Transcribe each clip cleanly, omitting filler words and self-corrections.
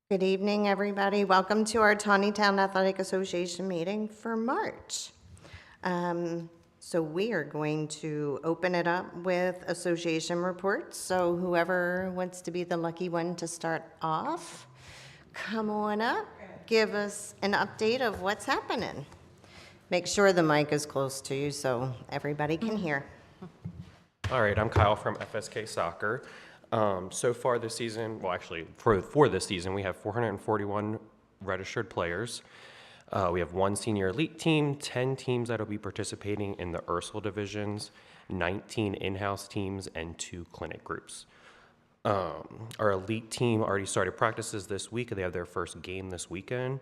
Good evening, everybody. Welcome to our Taneytown Athletic Association meeting for March. So we are going to open it up with association reports. So whoever wants to be the lucky one to start off, come on up, give us an update of what's happening. Make sure the mic is close to you so everybody can hear. All right, I'm Kyle from FSK Soccer. So far this season, well, actually, for this season, we have 441 registered players. We have one senior elite team, 10 teams that will be participating in the Ursel divisions, 19 in-house teams, and 2 clinic groups. Our elite team already started practices this week. They have their first game this weekend.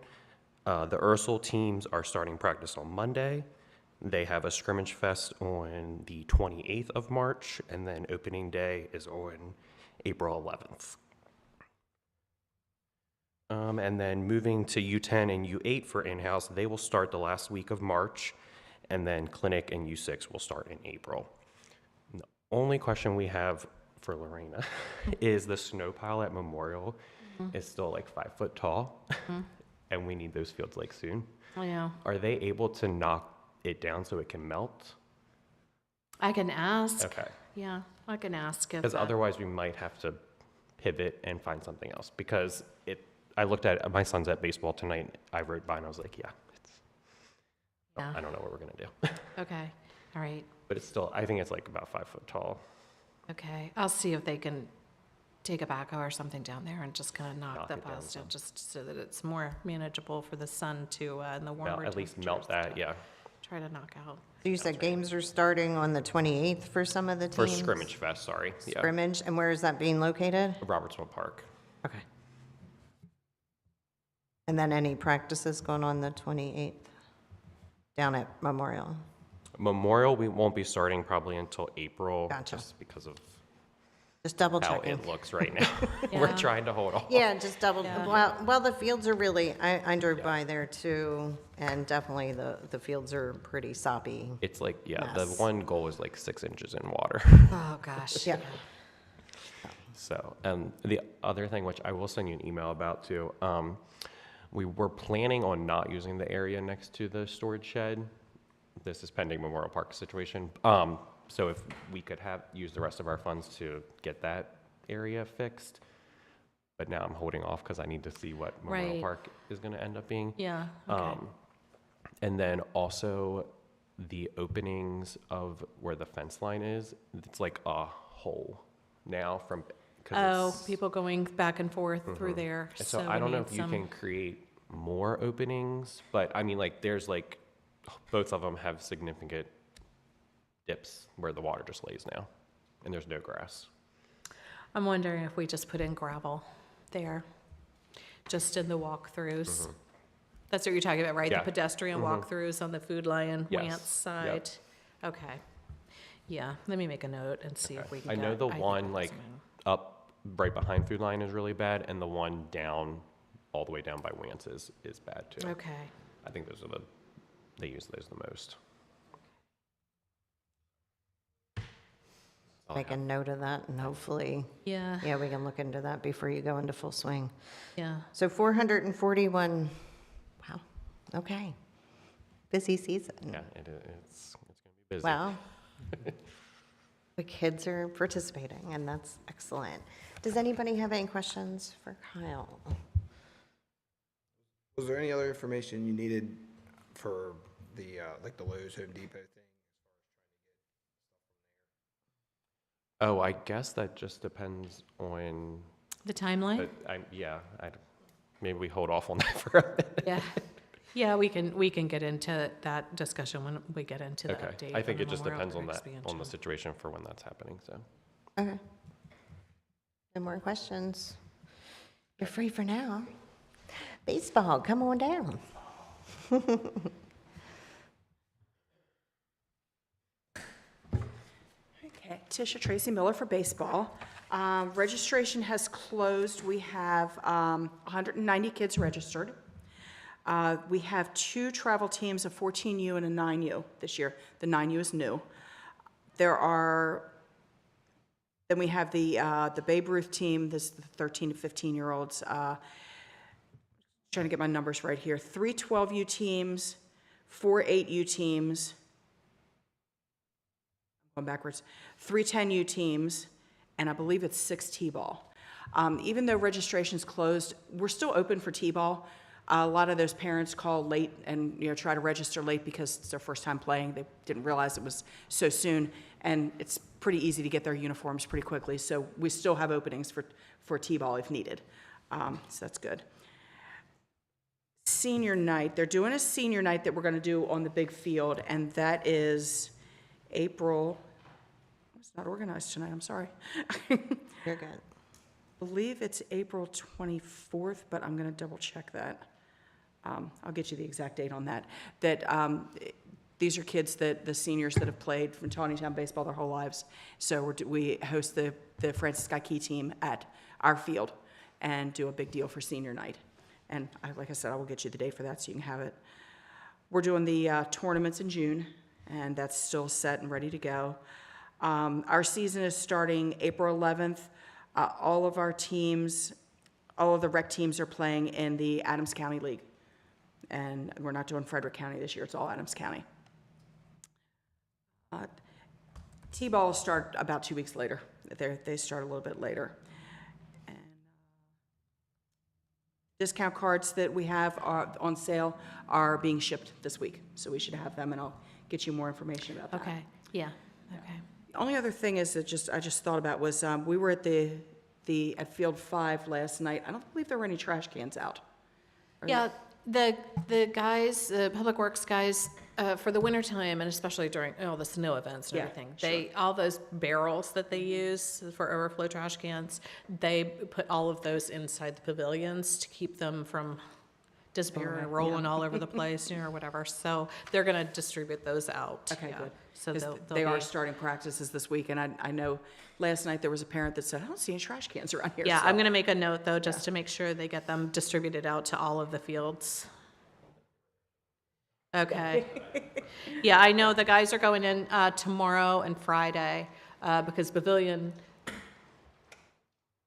The Ursel teams are starting practice on Monday. They have a scrimmage fest on the 28th of March, and then opening day is on April 11th. And then moving to U10 and U8 for in-house, they will start the last week of March, and then clinic and U6 will start in April. The only question we have for Lorena is the snow pile at Memorial is still like 5 foot tall, and we need those fields like soon. Oh, yeah. Are they able to knock it down so it can melt? I can ask. Okay. Yeah, I can ask if Because otherwise we might have to pivot and find something else. Because I looked at my son's at baseball tonight. I rode by and I was like, Yeah. I don't know what we're gonna do. Okay, all right. But it's still, I think it's like about 5 foot tall. Okay, I'll see if they can take a backhoe or something down there and just kind of knock Knock the it down piles down, some. just so that it's more manageable for the sun to, and the warmer At least temperatures melt that, to yeah. Try to knock out. You said games are starting on the 28th for some of the For teams? scrimmage fest, sorry. Yeah. Scrimmage, and where is that being located? Robertsville Park. Okay. And then any practices going on the 28th down at Memorial? Memorial, we won't be starting probably until April. Gotcha. Just because of Just double how checking. it looks right now. We're Yeah. trying to hold off. Yeah, just double, Yeah. well, the fields are really, I drove by there too, and definitely the fields are pretty soppy. It's like, yeah, Mess. the one goal is like 6 inches in water. Oh, gosh. Yeah. So, the other thing, which I will send you an email about too, we were planning on not using the area next to the storage shed. This is pending Memorial Park situation. So if we could use the rest of our funds to get that area fixed, but now I'm holding off because I need to see what Memorial Right. Park is going to end up being. Yeah, okay. And then also the openings of where the fence line is, it's like a hole now from. Oh, people going back and forth through there. So we I don't know need if you some- can create more openings, but I mean, like, there's like, both of them have significant dips where the water just lays now, and there's no grass. I'm wondering if we just put in gravel there, just in the walkthroughs. That's what you're talking about, right? Yeah. The pedestrian walkthroughs on the Food Lion Yes. Wance side? Okay. Yeah, let me make a note and see if we can I get. know the think one we'll like zoom in. up right behind Food Line is really bad, and the one down, all the way down by Wance is bad too. Okay, I think they use those the most. All I Make a have. note of that, and hopefully, yeah, yeah, we can look into that before you go into full swing. yeah. So 441, wow, okay. Busy season. Yeah, it's going to be busy. Wow. The kids are participating, and that's excellent. Does anybody have any questions for Kyle? Was there any other information you needed for the, like the Lowe's Home Depot thing? Oh, I guess that just depends on. The timeline? But maybe we hold off on that for a minute. Yeah, yeah, we can get into that discussion when we get into the Okay, update. I think on it just Memorial depends on Park that, on the expansion. situation for when that's happening, so. Okay. No more questions? You're free for now. Baseball, come on down. Okay, Tisha Tracy Miller for baseball. Registration has closed. We have 190 kids registered. We have 2 travel teams, a 14U and a 9U this year. The 9U is new. Then we have the Babe Ruth team, this is the 13 to 15-year-olds. trying to get my numbers right here, 3 12U teams, 4 8U teams, I'm going backwards, 3 10U teams, and I believe it's 6 T-ball. Even though registration's closed, we're still open for T-ball. A lot of those parents call late and, try to register late because it's their first time playing. They didn't realize it was so soon, and it's pretty easy to get their uniforms pretty quickly. So we still have openings for T-ball if needed. So that's good. Senior night. They're doing a senior night that we're going to do on the big field, and that is April. It's not organized tonight. I'm sorry. You're good. I believe it's April 24th, but I'm going to double check that. I'll get you the exact date on that. These are kids the seniors that have played from Taneytown baseball their whole lives. So we host the Francis Scott Key team at our field and do a big deal for senior night. And like I said, I will get you the date for that so you can have it. We're doing the tournaments in June, and that's still set and ready to go. Our season is starting April 11th. All of our teams, all of the rec teams are playing in the Adams County League. And we're not doing Frederick County this year, it's all Adams County. T-ball will start about 2 weeks later. They start a little bit later. And discount cards that we have on sale are being shipped this week. So we should have them, and I'll get you more information about that. Okay, yeah, okay. The only other thing is that I just thought about was we were at at Field 5 last night. I don't believe there were any trash cans out. Yeah, the guys, the Public Works guys, for the wintertime, and especially during all the snow events and Yeah, everything, all those barrels that they use for overflow trash cans, they put all of those inside the pavilions to keep them from disappearing or rolling all over the place, or whatever. So they're going to distribute those out. Okay, yeah. good. So 'Cause they'll they are be- starting practices this week, and I know last night there was a parent that said, I don't see any trash cans around here. Yeah, So- I'm going to make a note, though, just to make sure they get them distributed out to all of the fields. Okay. Yeah, I know the guys are going in tomorrow and Friday because pavilion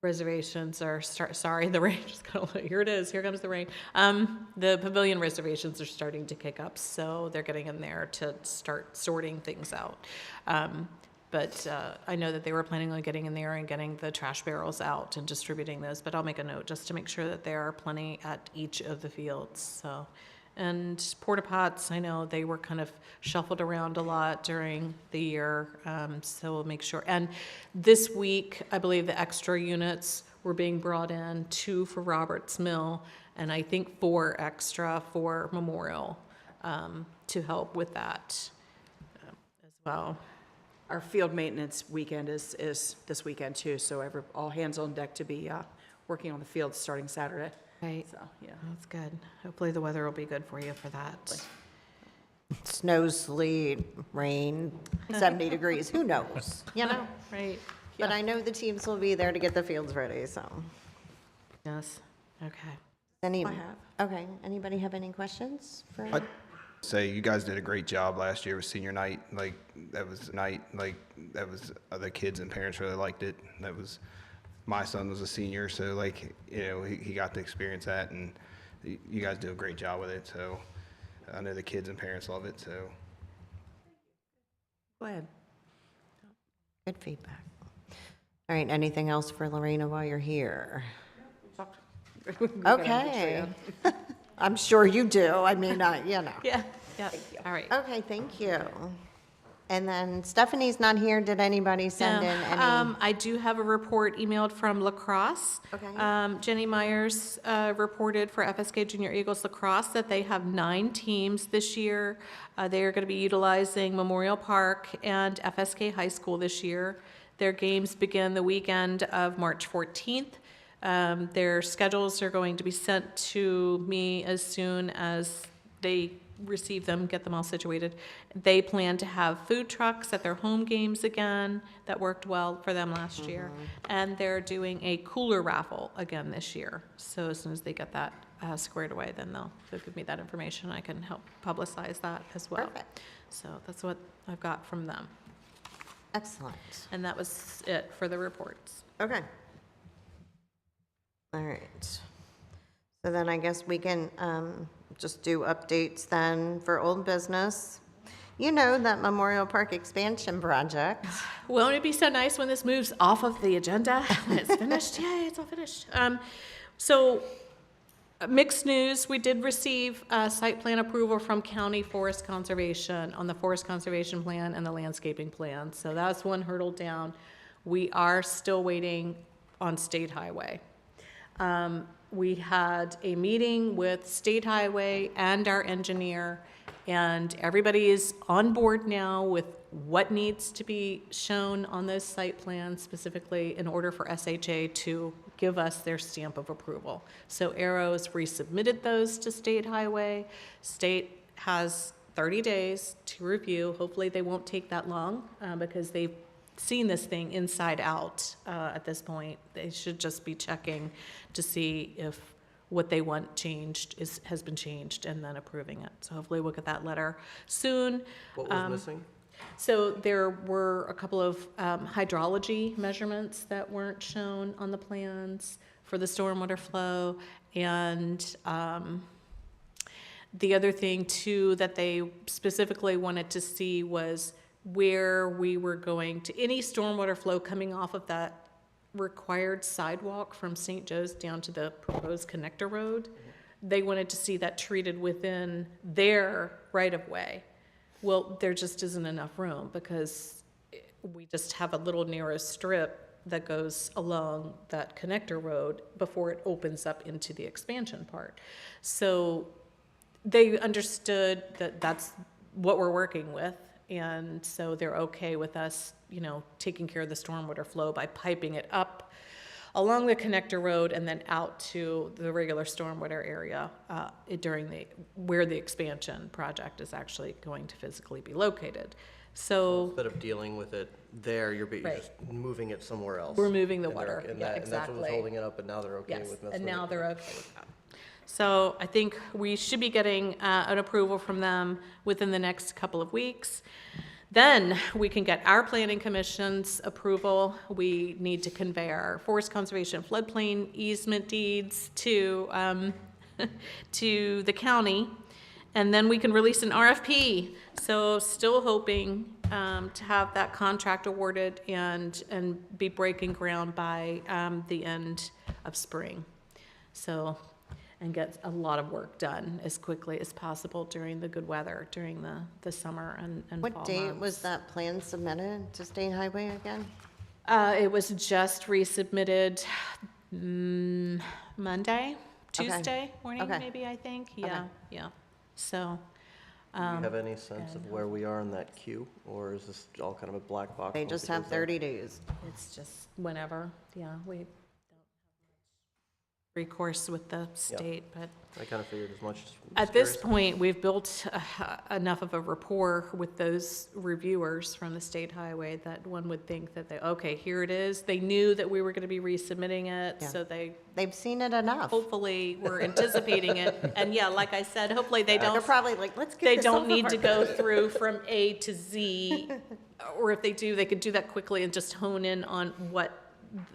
reservations are, sorry, the rain just got, here it is, here comes the rain. The pavilion reservations are starting to kick up, so they're getting in there to start sorting things out. But I know that they were planning on getting in there and getting the trash barrels out and distributing those, but I'll make a note just to make sure that there are plenty at each of the fields, so. And porta pots, I know they were kind of shuffled around a lot during the year, so we'll make sure. And this week, I believe the extra units were being brought in, 2 for Roberts Mill, and I think 4 extra for Memorial to help with that as well. Our field maintenance weekend is this weekend too, so all hands on deck to be working on the field starting Saturday. Right, So, yeah. that's good. Hopefully the weather will be good for you for that. Snow, sleet, rain, 70 degrees, who knows, you know? Right, But I know the teams will be there to get the fields ready, so. yes, okay. I have. Okay, anybody have any questions for? I'd say you guys did a great job last year with senior night. That was the kids and parents really liked it. My son was a senior, so he got to experience that, and you guys do a great job with it. So I know the kids and parents love it. So Go ahead. Good feedback. All right, anything else for Lorena while you're here? Okay. I'm sure you do. I mean, Yeah, yeah, all right. Okay, thank you. And then Stephanie's not here. Did anybody send in any? I do have a report emailed from lacrosse. Okay. Jenny Myers reported for FSK Junior Eagles Lacrosse that they have 9 teams this year. They are going to be utilizing Memorial Park and FSK High School this year. Their games begin the weekend of March 14th. Their schedules are going to be sent to me as soon as they receive them, get them all situated. They plan to have food trucks at their home games again. That worked well for them last year. And they're doing a cooler raffle again this year. So as soon as they get that squared away, then they'll give me that information. I can help publicize that as well. Perfect. So that's what I've got from them. Excellent. And that was it for the reports. Okay. All right. So then I guess we can just do updates then for old business. You know, that Memorial Park expansion project. Won't it be so nice when this moves off of the agenda when it's finished? Yay, it's all finished. So, mixed news, we did receive site plan approval from County Forest Conservation on the Forest Conservation Plan and the landscaping plan. So that's one hurdle down. We are still waiting on State Highway. We had a meeting with State Highway and our engineer, and everybody is on board now with what needs to be shown on those site plans specifically in order for SHA to give us their stamp of approval. So Arrow's resubmitted those to State Highway. State has 30 days to review. Hopefully they won't take that long because they've seen this thing inside out at this point. They should just be checking to see if what they want changed has been changed and then approving it. So hopefully we'll get that letter soon. What was missing? So there were a couple of hydrology measurements that weren't shown on the plans for the stormwater flow. And the other thing too that they specifically wanted to see was where we were going to, any stormwater flow coming off of that required sidewalk from St. Joe's down to the proposed connector road. They wanted to see that treated within their right-of-way. Well, there just isn't enough room because we just have a little narrow strip that goes along that connector road before it opens up into the expansion part. So they understood that that's what we're working with. And so they're okay with us, you know, taking care of the stormwater flow by piping it up along the connector road and then out to the regular stormwater area where the expansion project is actually going to physically be located. So Instead of dealing with it there, you're Right. just moving it somewhere else. we're moving the And they're- water. and Yeah, that- And that's what was exactly. holding it up, and now they're okay Yes, with messing and with now it. they're okay with that. So I think we should be getting an approval from them within the next couple of weeks. Then we can get our planning commission's approval. We need to convey our forest conservation floodplain easement deeds to to the county, and then we can release an RFP. So still hoping to have that contract awarded and be breaking ground by the end of spring. So, and get a lot of work done as quickly as possible during the good weather, during the summer and fall What date months. was that plan submitted to State Highway again? It was just resubmitted Monday, Tuesday morning, Okay. maybe, I think. Okay. Yeah. So, Do you have any sense of where we are in that queue, or is this all kind of a black box? They once just it have goes there? 30 days. it's just whenever, yeah, we don't have recourse with the state, but I kind of figured as much. at this point, we've built enough of a rapport with those reviewers from the state highway that one would think that okay, here it is. They knew that we were going to be resubmitting it, Yeah. so they They've seen it enough. hopefully were anticipating it. And yeah, like I said, hopefully they They're don't, probably like, let's get they this don't off need of to our- go through from A to Z. Or if they do, they could do that quickly and just hone in on what,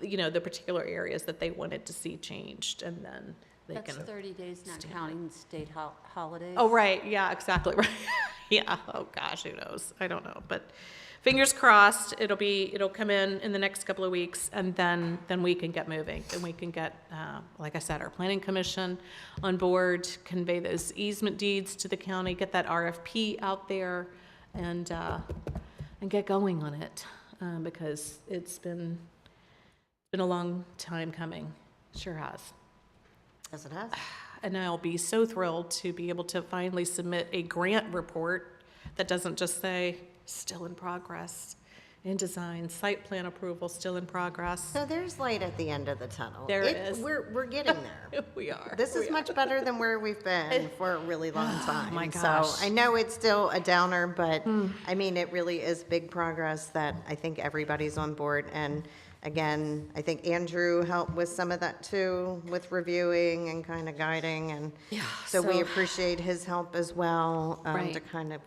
you know, the particular areas that they wanted to see changed, and then they That's can. 30 days, not counting state holidays. Oh, right, yeah, exactly, right. Yeah, oh gosh, who knows? I don't know, but fingers crossed, it'll come in the next couple of weeks, and then we can get moving. Then we can get, like I said, our planning commission on board, convey those easement deeds to the county, get that RFP out there, and get going on it, because it's been a long time coming, sure has. Yes, it has. And I'll be so thrilled to be able to finally submit a grant report that doesn't just say, still in progress, in design, site plan approval, still in progress. So there's light at the end of the tunnel. There is. We're getting there. We are. This is much better than where we've been for a really long time. Oh my So gosh. I know it's still a downer, but I mean, it really is big progress that I think everybody's on board. And again, I think Andrew helped with some of that too, with reviewing and kind of guiding. And so we so- appreciate his help as well Right. to kind of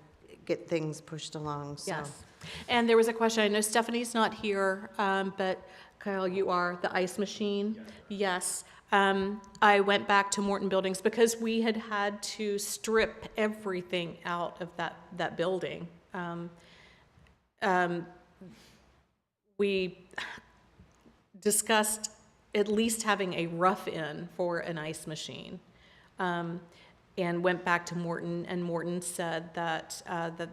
get things pushed along. So. Yes. And there was a question, I know Stephanie's not here, but Kyle, you are, the ice machine? Yes. I went back to Morton Buildings because we had to strip everything out of that building. We discussed at least having a rough-in for an ice machine, and went back to Morton, and Morton said that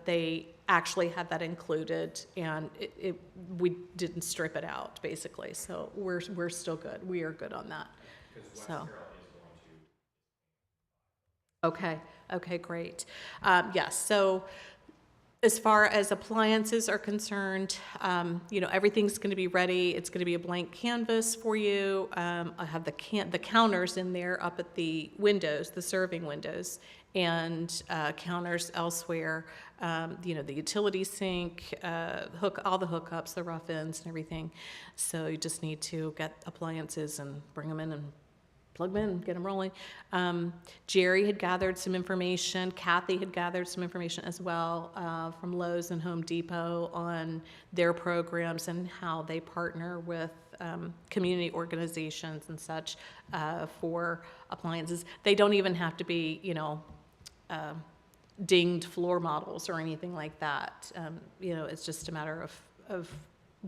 they actually had that included, and we didn't strip it out, basically. So we're still good. We are good on that. So. Okay, great. Yes, so as far as appliances are concerned, everything's going to be ready. It's going to be a blank canvas for you. I have the counters in there up at the windows, the serving windows, and counters elsewhere. The utility sink, all the hookups, the rough ends and everything. So you just need to get appliances and bring them in and plug them in, get them rolling. Jerry had gathered some information. Kathy had gathered some information as well from Lowe's and Home Depot on their programs and how they partner with community organizations and such for appliances. They don't even have to be, dinged floor models or anything like that. It's just a matter of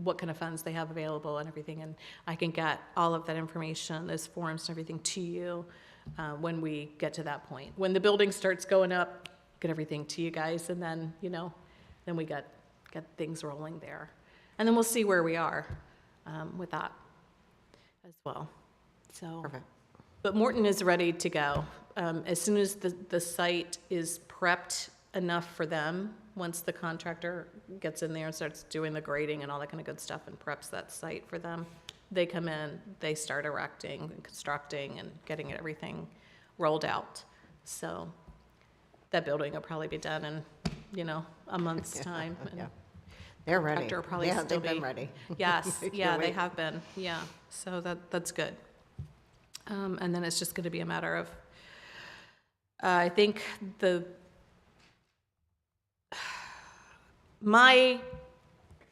what kind of funds they have available and everything, and I can get all of that information, those forms and everything to you when we get to that point. When the building starts going up, get everything to you guys, and then, then we get things rolling there. And then we'll see where we are with that as well. So, Perfect. But Morton is ready to go. As soon as the site is prepped enough for them, once the contractor gets in there and starts doing the grading and all that kind of good stuff and preps that site for them, they come in, they start erecting and constructing and getting everything rolled out. So that building will probably be done in, a month's time. And Yeah. They're ready. contractor will probably Yeah, still they've been be- ready. Yes, Can't yeah, they wait. have been, yeah. So that's good. And then it's just going to be a matter of, I think my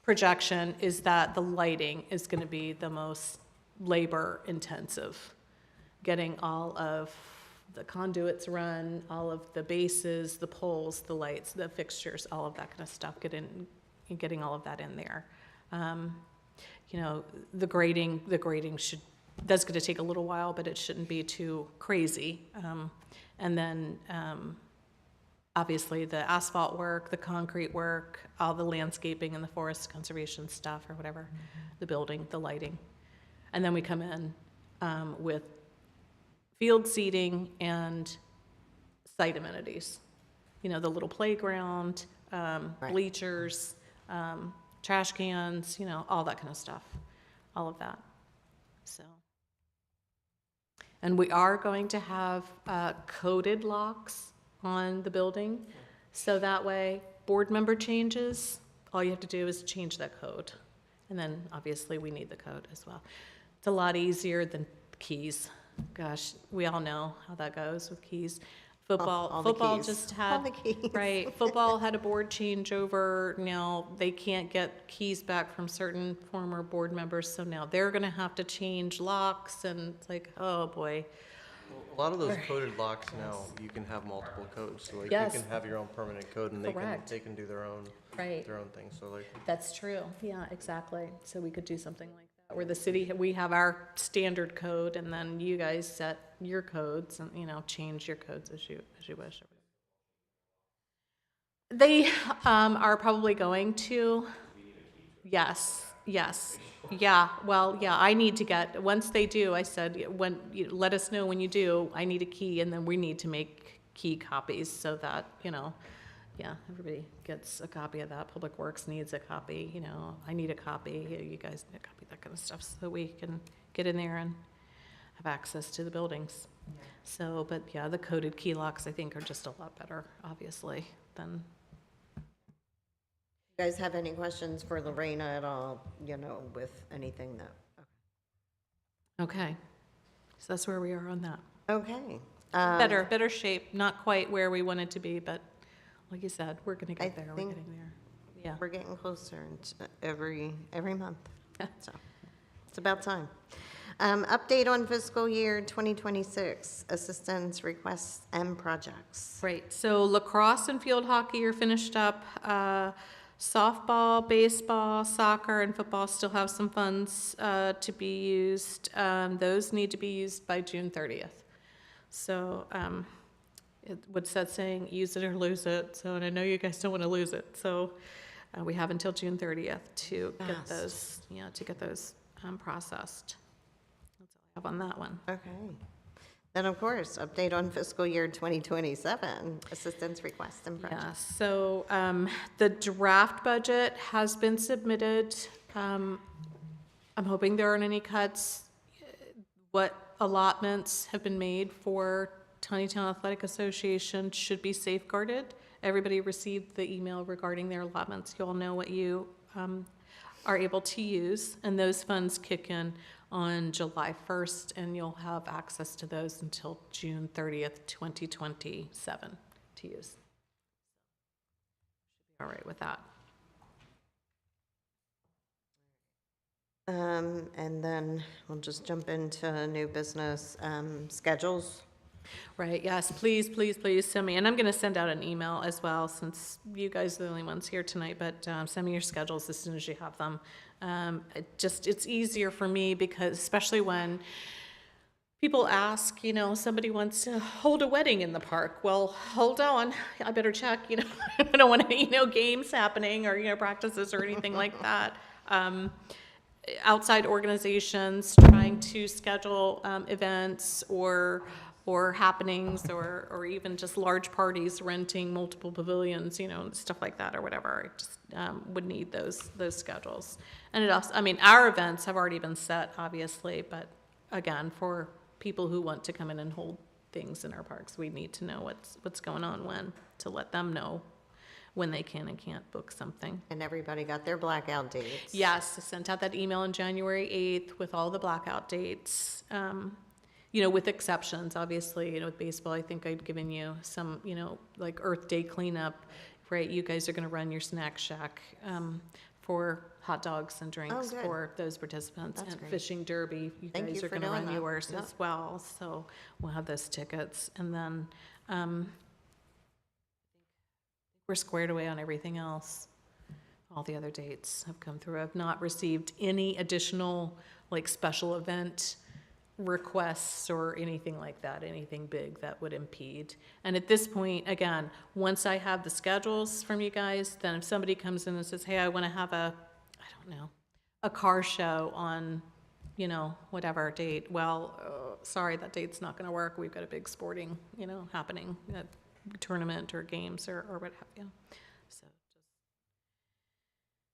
projection is that the lighting is going to be the most labor intensive. Getting all of the conduits run, all of the bases, the poles, the lights, the fixtures, all of that kind of stuff, getting all of that in there. The grading that's going to take a little while, but it shouldn't be too crazy. And then obviously the asphalt work, the concrete work, all the landscaping and the forest conservation stuff or whatever, the building, the lighting. And then we come in with field seating and site amenities. The little playground, bleachers, trash cans, all that kind of stuff, all of that. So. And we are going to have coded locks on the building. So that way, board member changes, all you have to do is change that code. And then obviously we need the code as well. It's a lot easier than keys. Gosh, we all know how that goes with keys. All the Football keys. just All had, the keys. right, football had a board changeover. Now they can't get keys back from certain former board members, so now they're gonna have to change locks, and it's like, oh boy. A lot of those coded locks now, you can have multiple codes, so like Yes. you can have your own permanent code and Correct. they can do their own Right. thing, so like. That's true, yeah, exactly. So we could do something like that, where the city, we have our standard code, and then you guys set your codes, and, change your codes as you wish. They are probably going to, yes, yeah, well, yeah, I need to get, once they do, I said, let us know when you do, I need a key, and then we need to make key copies so that, yeah, everybody gets a copy of that. Public Works needs a copy, I need a copy, you guys need a copy, that kind of stuff, so we can get in there and have access to the buildings. So, but yeah, the coded key locks, I think, are just a lot better, obviously, than, You guys have any questions for Lorena at all, with anything that, okay. So that's where we are on that. okay. Better shape, not quite where we wanted to be, but like you said, we're gonna I get there, we're think- getting there. Yeah. We're getting closer every month, so it's about time. Update on fiscal year 2026, assistance requests and projects. Right, so lacrosse and field hockey are finished up. Softball, baseball, soccer, and football still have some funds to be used. Those need to be used by June 30th. So what's that saying? Use it or lose it. So, and I know you guys don't want to lose it. So we have until June 30th to get those, processed. That's all I have on that one. Okay. Then, of course, update on fiscal year 2027, assistance requests and projects. Yeah, so the draft budget has been submitted. I'm hoping there aren't any cuts. What allotments have been made for Taneytown Athletic Association should be safeguarded. Everybody received the email regarding their allotments. You all know what you are able to use, and those funds kick in on July 1st, and you'll have access to those until June 30th, 2027 to use. Should be all right with that. And then we'll just jump into new business schedules. Right, yes, please, please, please send me, and I'm gonna send out an email as well, since you guys are the only ones here tonight, but send me your schedules as soon as you have them. It's easier for me because, especially when people ask, somebody wants to hold a wedding in the park. Well, hold on, I better check, I don't want any, games happening or, practices or anything like that. Outside organizations trying to schedule events or happenings or even just large parties renting multiple pavilions, stuff like that or whatever. I just would need those schedules. And it also, our events have already been set, obviously, but again, for people who want to come in and hold things in our parks, we need to know what's going on when, to let them know when they can and can't book something. And everybody got their blackout dates. Yes, I sent out that email on January 8th with all the blackout dates. With exceptions, obviously, with baseball, I think I'd given you some, like Earth Day cleanup, right? You guys are gonna run your snack shack for hot dogs and drinks good. for those participants. That's And great. fishing derby, you Thank guys you are for gonna doing run that. yours Yep. as well, so we'll have those tickets. And then we're squared away on everything else. All the other dates have come through. I've not received any additional, special event requests or anything like that, anything big that would impede. And at this point, again, once I have the schedules from you guys, then if somebody comes in and says, hey, I want to have a car show on, whatever date, well, sorry, that date's not going to work. We've got a big sporting, happening, tournament or games or what have you. So just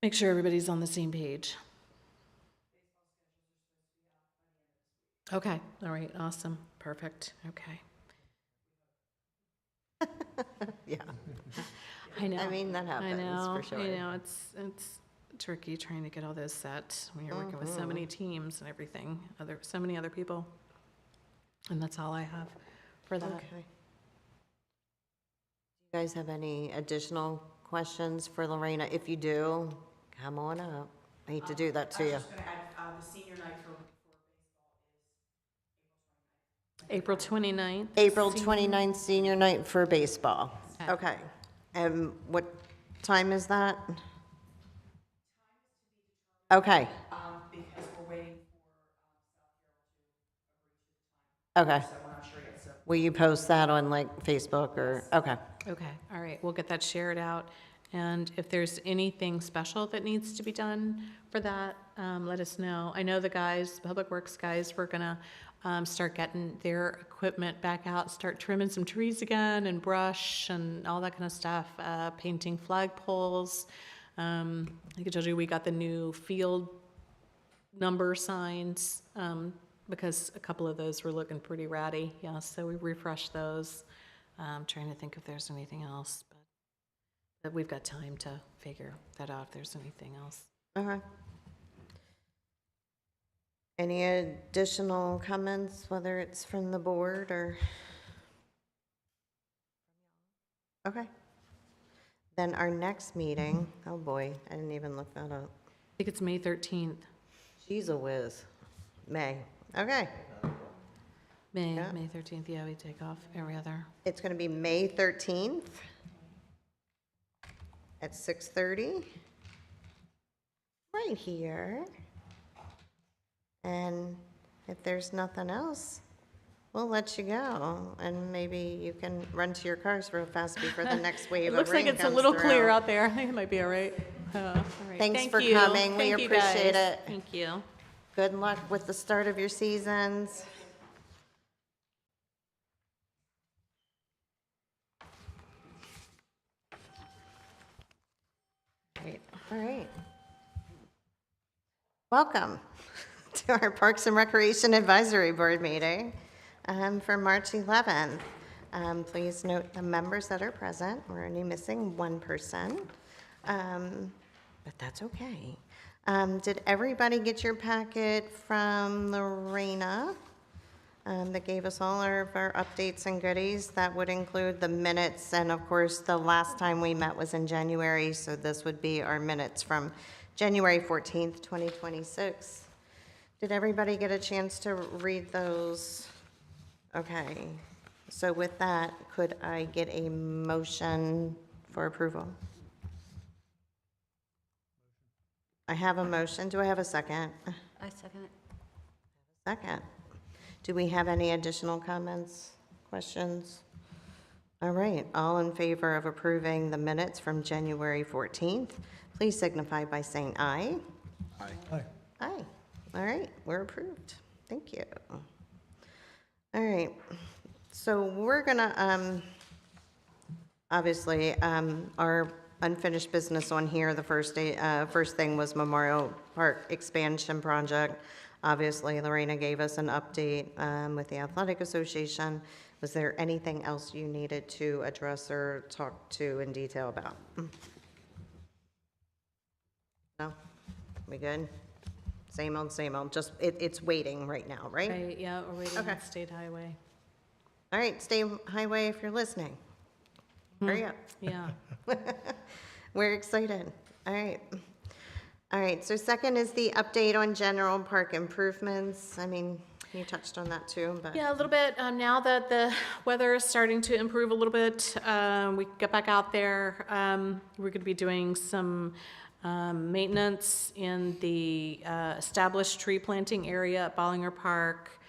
make sure everybody's on the same page. Okay, all right, awesome, perfect, okay. Yeah. I know. That happens for sure. It's tricky trying to get all those set when you're working with so many teams and everything, so many other people. And that's all I have for that. Okay. Do you guys have any additional questions for Lorena? If you do, come on up. I hate to do that to you. I was just going to add, the senior night for April 29th. April 29th, senior night for baseball. Okay. Okay. And what time is that? Okay, because we're waiting okay. for, so we're not sure yet, so. Will you post that on Facebook or, okay. Okay, all right, we'll get that shared out. And if there's anything special that needs to be done for that, let us know. I know the guys, Public Works guys, we're gonna start getting their equipment back out, start trimming some trees again and brush and all that kind of stuff, painting flagpoles. I think I told you we got the new field number signs, because a couple of those were looking pretty ratty, yeah, so we refreshed those. Trying to think if there's anything else, but we've got time to figure that out if there's anything else. Okay. Any additional comments, whether it's from the board or? Okay. Then our next meeting, oh boy, I didn't even look that up. I think it's May 13th. She's a whiz. May. Okay. May Yeah. 13th, yeah, we take off every other. It's going to be May 13th at 6:30, right here. And if there's nothing else, we'll let you go, and maybe you can run to your cars real fast before the next wave It of looks like rain it's a comes little clear through. out there. I think it might be all right. All right. Thanks Thank for you. coming. We Thank you, appreciate guys. it. Thank you. Good luck with the start of your seasons. Great. All right. Welcome to our Parks and Recreation Advisory Board meeting for March 11th. Please note the members that are present. We're only missing one person, but that's okay. Did everybody get your packet from Lorena that gave us all of our updates and goodies? That would include the minutes, and of course, the last time we met was in January, so this would be our minutes from January 14th, 2026. Did everybody get a chance to read those? Okay, so with that, could I get a motion for approval? I have a motion. Do I have a second? I second it. Second. Do we have any additional comments, questions? All right, all in favor of approving the minutes from January 14th, please signify by saying aye. Aye. Aye. All right, we're approved. Thank you. All right, so we're gonna, obviously, our unfinished business on here, the first thing was Memorial Park expansion project. Obviously, Lorena gave us an update with the Athletic Association. Was there anything else you needed to address or talk to in detail about? No? We good? Same old, just, it's waiting right now, right? Right, yeah, we're waiting Okay. on State Highway. All right, State Highway, if you're listening, hurry up. Yeah. We're excited. All right. All right, so second is the update on general park improvements. I mean, you touched on that too, but. Yeah, a little bit. Now that the weather is starting to improve a little bit, we can get back out there. We're going to be doing some maintenance in the established tree planting area at Bollinger Park,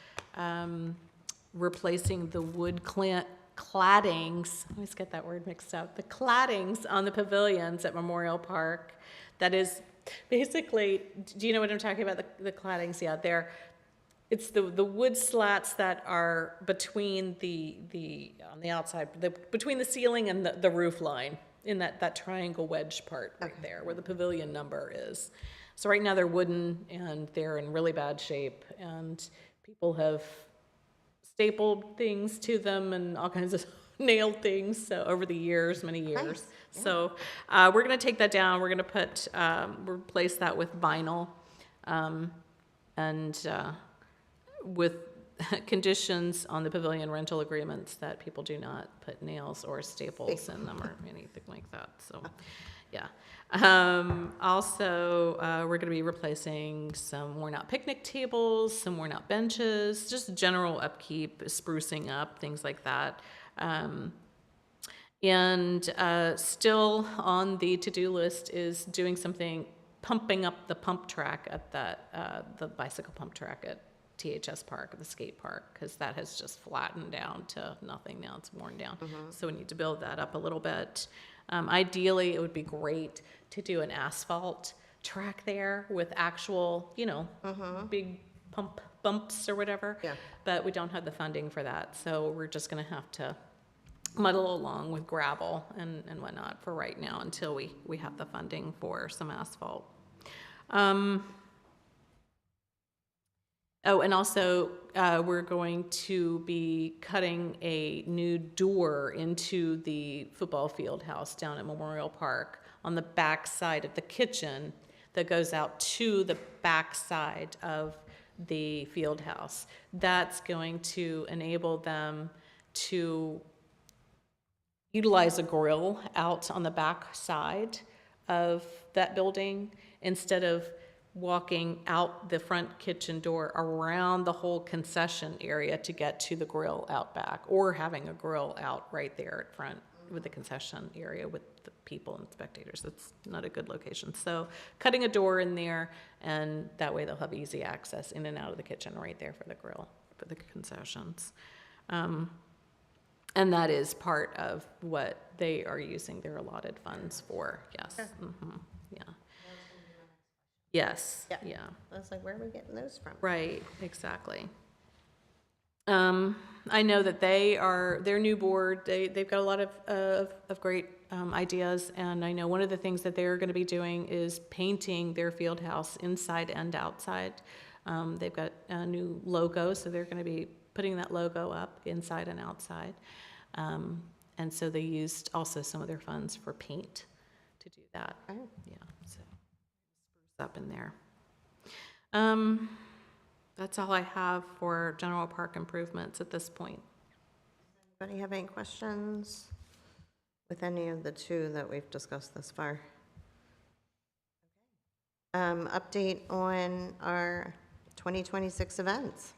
replacing the wood claddings. I always get that word mixed up. The claddings on the pavilions at Memorial Park. That is basically, do you know what I'm talking about? The claddings, yeah, it's the wood slats that are between the on the outside, between the ceiling and the roof line, in that triangle wedge part right there where the pavilion number is. So right now they're wooden and they're in really bad shape, and people have stapled things to them and all kinds of nailed things over the years, many years. Nice. Yeah. So we're going to take that down. We're going to replace that with vinyl, and with conditions on the pavilion rental agreements that people do not put nails or staples in them or anything like that. So, yeah. Also, we're going to be replacing some worn out picnic tables, some worn out benches, just general upkeep, sprucing up, things like that. And still on the to-do list is doing something, pumping up the pump track at the bicycle pump track at THS Park, the skate park, because that has just flattened down to nothing now. It's worn down. So we need to build that up a little bit. Ideally, it would be great to do an asphalt track there with actual, big bumps or whatever. Yeah. But we don't have the funding for that. So we're just going to have to muddle along with gravel and whatnot for right now until we have the funding for some asphalt. Oh, and also, we're going to be cutting a new door into the football field house down at Memorial Park on the back side of the kitchen that goes out to the back side of the field house. That's going to enable them to utilize a grill out on the back side of that building instead of walking out the front kitchen door around the whole concession area to get to the grill out back, or having a grill out right there at front with the concession area with the people and spectators. That's not a good location. So cutting a door in there, and that way they'll have easy access in and out of the kitchen right there for the grill, for the concessions. And that is part of what they are using their allotted funds for, yes. Yeah. Yes, Yeah. yeah, I was like, where are we getting those from? right, exactly. I know that their new board, they've got a lot of great ideas, and I know one of the things that they're gonna be doing is painting their field house inside and outside. They've got a new logo, so they're gonna be putting that logo up inside and outside. And so they used also some of their funds for paint to do that. Oh. Yeah, so spruce up in there. That's all I have for general park improvements at this point. Anybody have any questions with any of the two that we've discussed thus far? Update on our 2026 events.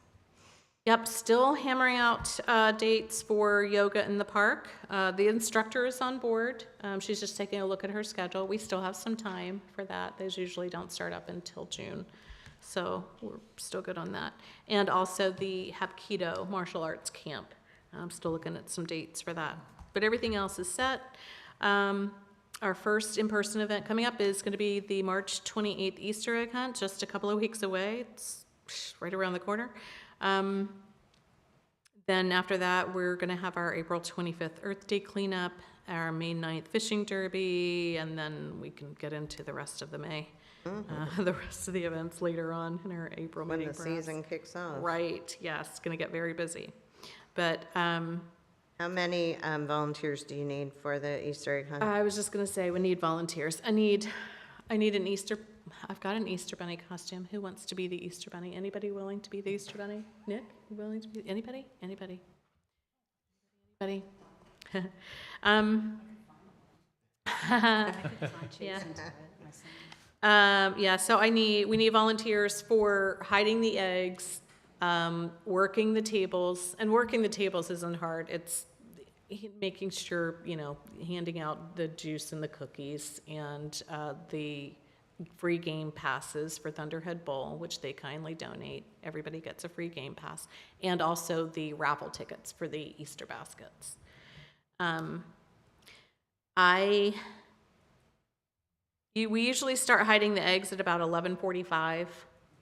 Yep, still hammering out dates for yoga in the park. The instructor is on board. She's just taking a look at her schedule. We still have some time for that. Those usually don't start up until June. So we're still good on that. And also the Hapkido martial arts camp. I'm still looking at some dates for that. But everything else is set. Our first in-person event coming up is going to be the March 28th Easter egg hunt, just a couple of weeks away. It's right around the corner. Then after that, we're going to have our April 25th Earth Day cleanup, our May 9th fishing derby, and then we can get into the rest of the May. The rest of the events later on in our April When meeting. the perhaps. season kicks off. Right, yes, it's going to get very busy. But How many volunteers do you need for the Easter egg hunt? I was just going to say, we need volunteers. I need an Easter, I've got an Easter bunny costume. Who wants to be the Easter bunny? Anybody willing to be the Easter bunny? Nick, you willing to be, anybody? Anybody? Yeah, so we need volunteers for hiding the eggs, working the tables, and working the tables isn't hard. It's making sure, handing out the juice and the cookies and the free game passes for Thunderhead Bowl, which they kindly donate. Everybody gets a free game pass, and also the raffle tickets for the Easter baskets. We usually start hiding the eggs at about 11:45,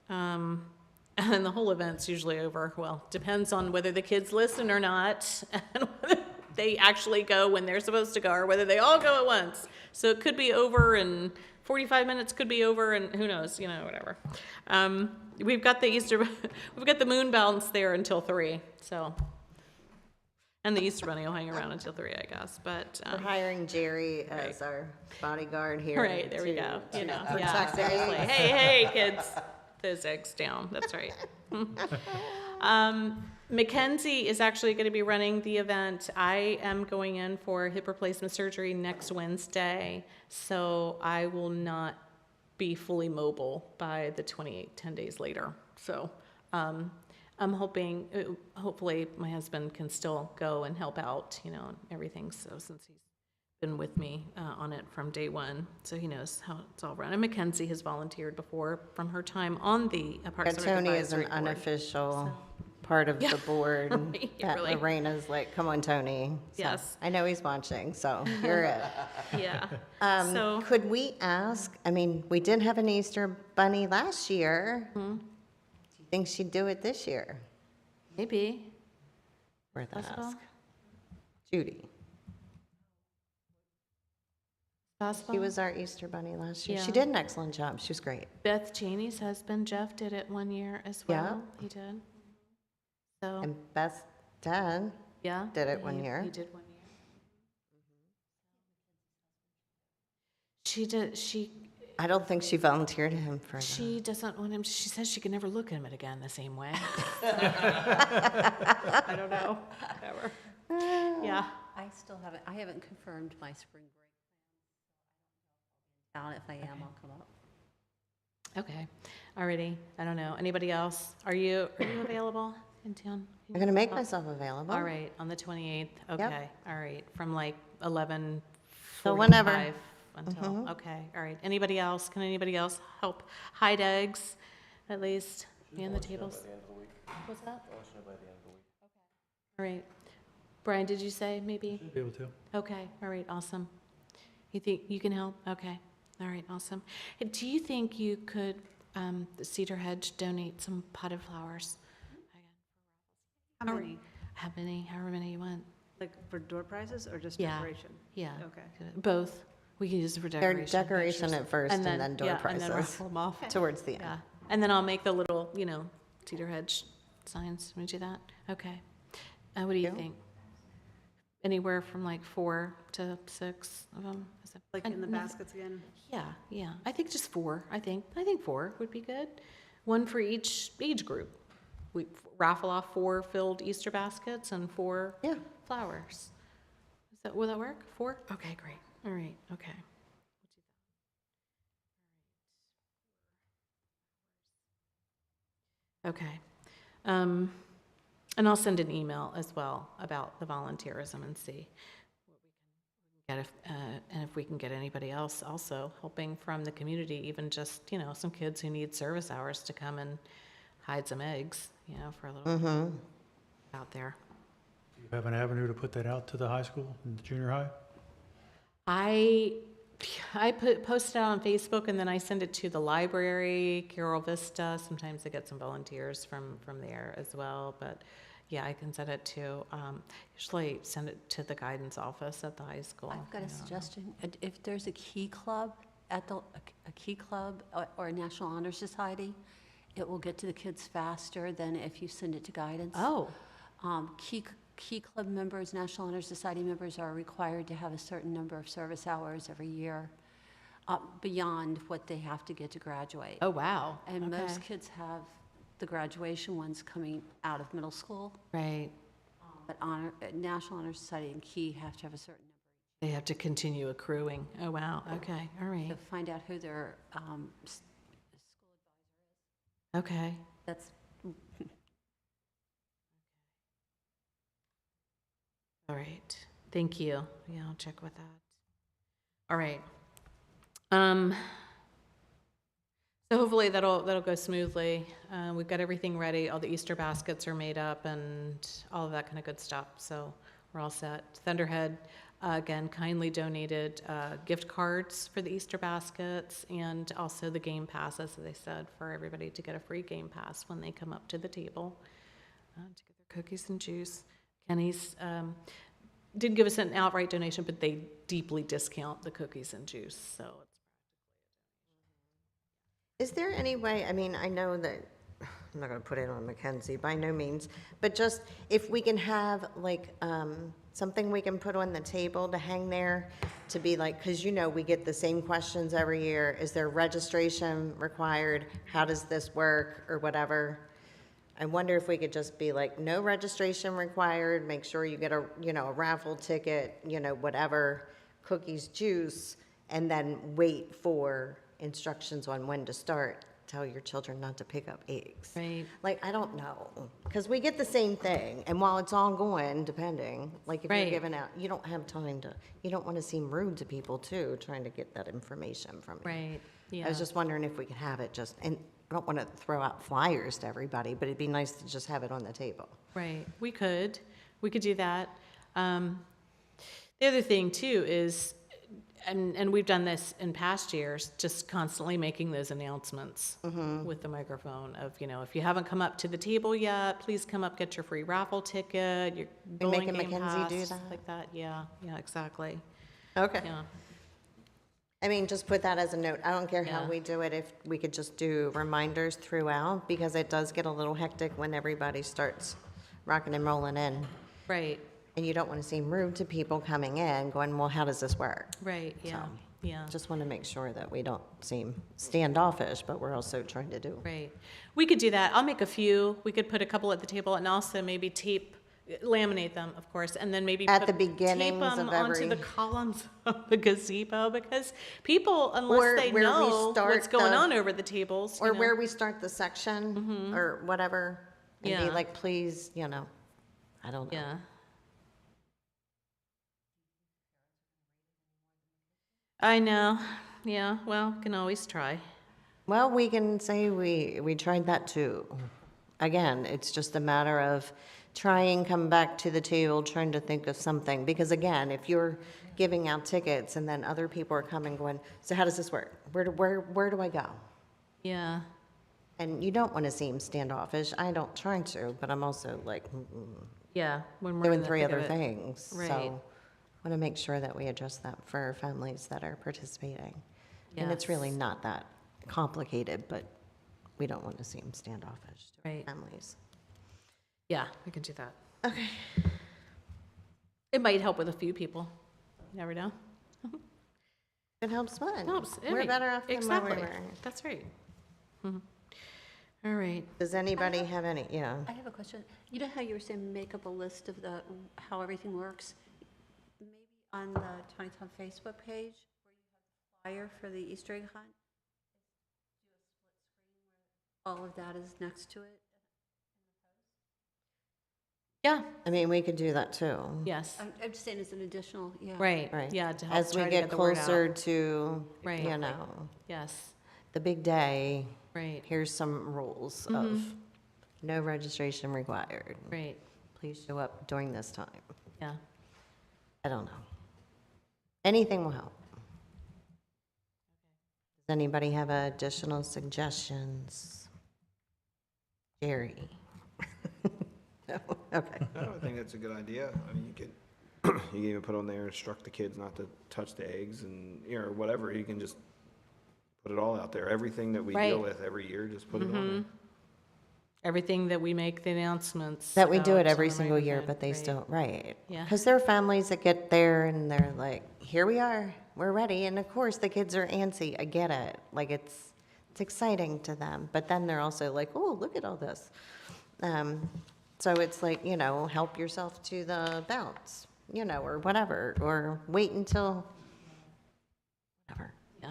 and then the whole event's usually over. Well, depends on whether the kids listen or not, and whether they actually go when they're supposed to go, or whether they all go at once. So it could be over in 45 minutes, could be over, and who knows, whatever. We've got the moon bounce there until 3, so. And the Easter Bunny will hang around until 3, I guess, but. We're hiring Jerry as our bodyguard here. Right, there we go, yeah, protect the seriously. eggs. Hey, kids, those eggs down, that's right. Mackenzie is actually going to be running the event. I am going in for hip replacement surgery next Wednesday, so I will not be fully mobile by the 28th, 10 days later. So I'm hoping, hopefully my husband can still go and help out, and everything. So since he's been with me on it from day one, so he knows how it's all run. And Mackenzie has volunteered before from her time on the Parks and Rec Tony is an Advisory Board. unofficial part of the board. right, that really. Lorena's like, come on, Tony. So Yes. I know he's watching, so you're it. Yeah. So Could we ask, we did have an Easter bunny last year. Do you think she'd do it this year? maybe. Worth a Possible. ask. Judy. Possible. She was our Easter bunny last year. Yeah. She did an excellent job. She was great. Beth Cheney's husband Jeff did it one year as well. He did. So And Beth's dad yeah, did it one year. He did one year. She did. I don't think she volunteered him for that. She doesn't want him. She says she can never look at him again the same way. I don't know. Whatever. Yeah. I haven't confirmed my spring break plan. If I am, I'll come up. Okay, alrighty, I don't know. Anybody else? Are you available in town? I'm going to make myself available. All right, on the 28th, okay, all right, from like 11:45 So whenever. until, okay, all right. Anybody else? Can anybody else help hide eggs, at least, man the tables? What's that? All right. Brian, did you say maybe? Be able to. Okay, all right, awesome. You think you can help? Okay, all right, awesome. Hey, do you think you could, the Cedar Hedge, donate some potted flowers? How many? However many you want. Like for door prizes or just Yeah. decoration? Yeah. Okay. Both. We can use it for They're decoration. decoration pictures. at first and then door yeah, and then prizes raffle them off. towards the end. Yeah, and then I'll make the little, Cedar Hedge signs. Want to do that? Okay. What do you Yeah. think? Anywhere from like 4 to 6 of them? Is that, Like in the and- baskets again? Yeah. I think just 4. I think 4 would be good. One for each age group. We raffle off 4 filled Easter baskets and 4 Yeah. flowers. Will that work? 4? Okay, great. All right. Okay. Okay. And I'll send an email as well about the volunteerism and see what we can get and if we can get anybody else also helping from the community, even just, some kids who need service hours to come and hide some eggs, for a little out there. Do you have an avenue to put that out to the high school and the junior high? I post it on Facebook and then I send it to the library, Carol Vista. Sometimes I get some volunteers from there as well. But yeah, I can send it to, usually send it to the guidance office at the high school. I've got a suggestion. If there's a key club a key club or a National Honor Society, it will get to the kids faster than if you send it to guidance. Oh, Key club members, National Honor Society members are required to have a certain number of service hours every year, beyond what they have to get to graduate. oh, wow. And Okay. most kids have the graduation ones coming out of middle school, Right. but National Honor Society and Key have to have a certain number. They have to continue accruing. Oh, wow. Okay. All right. To find out who their Okay. that's All right. Thank you. Yeah, I'll check with that. All right. So hopefully that'll go smoothly. We've got everything ready. All the Easter baskets are made up and all of that kind of good stuff. So we're all set. Thunderhead, again, kindly donated gift cards for the Easter baskets and also the game passes, as I said, for everybody to get a free game pass when they come up to the table to get their cookies and juice. Kenny's didn't give us an outright donation, but they deeply discount the cookies and juice. So, Is there any way, I mean, I know that, I'm not going to put it on Mackenzie by no means, but just if we can have like something we can put on the table to hang there to be like, because we get the same questions every year. Is there registration required? How does this work or whatever? I wonder if we could just be like, no registration required, make sure you get a raffle ticket, whatever, cookies, juice, and then wait for instructions on when to start. Tell your children not to pick up eggs. right. Like, I don't know, because we get the same thing, and while it's ongoing, depending, like if you're Right. giving out, you don't have time to, you don't want to seem rude to people too, trying to get that information from you. Right. Yeah. I was just wondering if we could have it just, and I don't want to throw out flyers to everybody, but it'd be nice to just have it on the table. Right. We could do that. The other thing too is, and we've done this in past years, just constantly making those announcements with the microphone of, if you haven't come up to the table yet, please come up, get your free raffle ticket, your bowling making game Mackenzie pass, do that? like that. Yeah, exactly. Okay. Yeah. I mean, just put that as a note. I don't care how Yeah. we do it, if we could just do reminders throughout, because it does get a little hectic when everybody starts rocking and rolling in. Right. And you don't want to seem rude to people coming in, going, well, how does this work? Right. Yeah. So, Yeah. Just want to make sure that we don't seem standoffish, but we're also trying to do. Right. We could do that. I'll make a few. We could put a couple at the table and also maybe tape laminate them, of course, and then maybe At the tape beginnings them of onto the every- columns of the gazebo, because people, unless Or they where we know start what's going the- on over the tables, Or you know. where we start the section, or whatever, and be Yeah. like, please, I don't know. Yeah. I know, yeah, well, can always try. Well, we can say we tried that too. Again, it's just a matter of trying, come back to the table, trying to think of something. Because again, if you're giving out tickets and then other people are coming going, so how does this work? Where do I go? Yeah, And you don't want to seem standoffish. I don't try to, but I'm also like yeah, when we're in doing the three thick of other it. things. Right. So want to make sure that we address that for families that are participating. And it's really Yes. not that complicated, but we don't want to seem standoffish to Right. families. Yeah, we can do that. Okay. It might help with a few people. You never know. It helps fun. Helps. We're right. better off than Exactly. where we were. That's right. Mhm. All right. Does anybody have any, yeah? I have a question. You know how you were saying make up a list of how everything works? Maybe on the Taneytown Facebook page, where you have the flyer for the Easter egg hunt, do a split screen where all of that is next to it. Yeah, I mean, we could do that too. yes, I'm just saying as an additional, yeah. right, Right. yeah, to help As we try to get get the word out. closer to, Right. Yes, the big day, right, here's some rules of no registration required. right, Please show up during this time. yeah. I don't know. Anything will help. Does anybody have additional suggestions? Jerry? No? Okay. No, I think that's a good idea. I mean, you can even put on there, instruct the kids not to touch the eggs and, or whatever. You can just put it all out there. Everything that we deal Right. with every year, just put it on there. Everything that we make the announcements. That we do it about every on the single year, microphone, but they right. still, right. Yeah. Because there are families that get there and they're like, here we are, we're ready. And of course, the kids are antsy, I get it. Like, it's exciting to them. But then they're also like, oh, look at all this. So it's like, help yourself to the bounce, or whatever, or wait until, whatever. Yeah.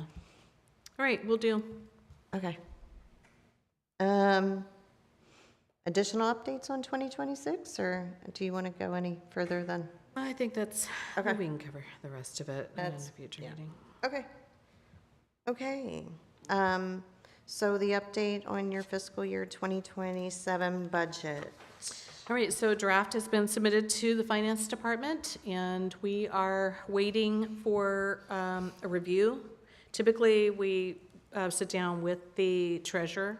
All right, we'll do. Okay. Additional updates on 2026, or do you want to go any further than? I think that's, Okay. we can cover the rest of it in a That's- future yeah. meeting. Okay. Okay. So the update on your fiscal year 2027 budget. All right, so a draft has been submitted to the Finance Department, and we are waiting for a review. Typically, we sit down with the treasurer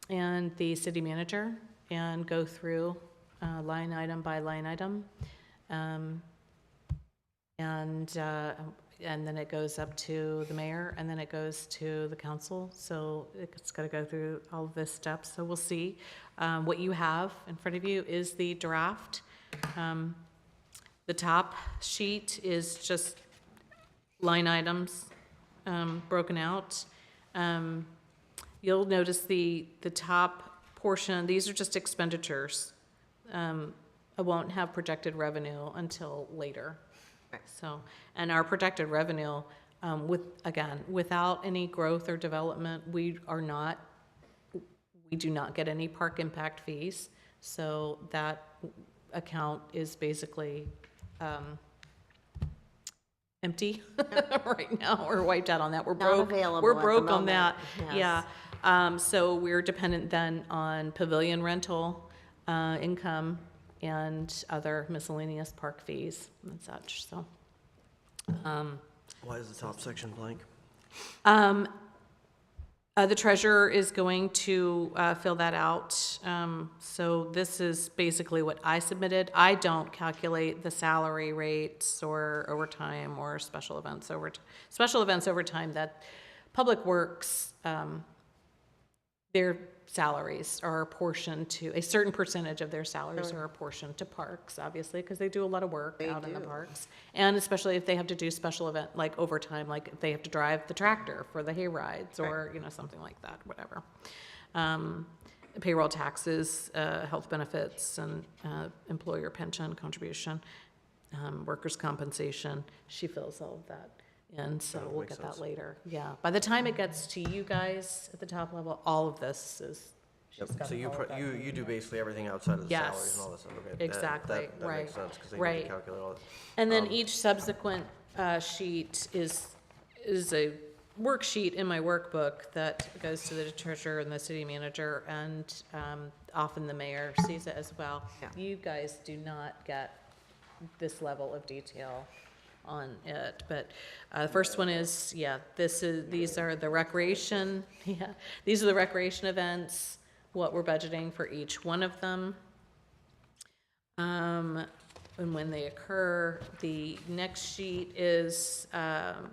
and the city manager and go through line item by line item. And then it goes up to the mayor, and then it goes to the council. So it's got to go through all of this steps. So we'll see. What you have in front of you is the draft. The top sheet is just line items broken out. You'll notice the top portion, these are just expenditures. I won't have projected revenue until later. So, and our projected revenue, without any growth or development, we do not get any park impact fees. So that account is basically empty right now, or wiped out on that. We're Not broke. available We're at the broke on moment, that. yes. Yeah. So we're dependent then on pavilion rental income and other miscellaneous park fees and such. So. Why is the top section blank? The treasurer is going to fill that out. So this is basically what I submitted. I don't calculate the salary rates or overtime or special events overtime. That Public Works, their salaries are apportioned to, a certain percentage of their salaries are apportioned to parks, obviously, because they do a lot of work out in the parks. And especially if they have to do special event, like overtime, like if they have to drive the tractor for the hay rides or, something like that, whatever. payroll taxes, health benefits, and employer pension contribution, workers' compensation. She fills all of that in, so we'll makes get that sense. later. Yeah, by the time it gets to you guys at the top level, all of this is, she's Yep. got So you, all of that. you do basically everything outside of the salaries Yes, and all that stuff, okay? That- exactly, That right, makes sense, because they need right. to calculate all that. And then each subsequent sheet is a worksheet in my workbook that goes to the treasurer and the city manager, and often the mayor sees it as well. Yeah. You guys do not get this level of detail on it, but the first one is, yeah, these are the recreation, yeah, these are the recreation events, what we're budgeting for each one of them. And when they occur. The next sheet is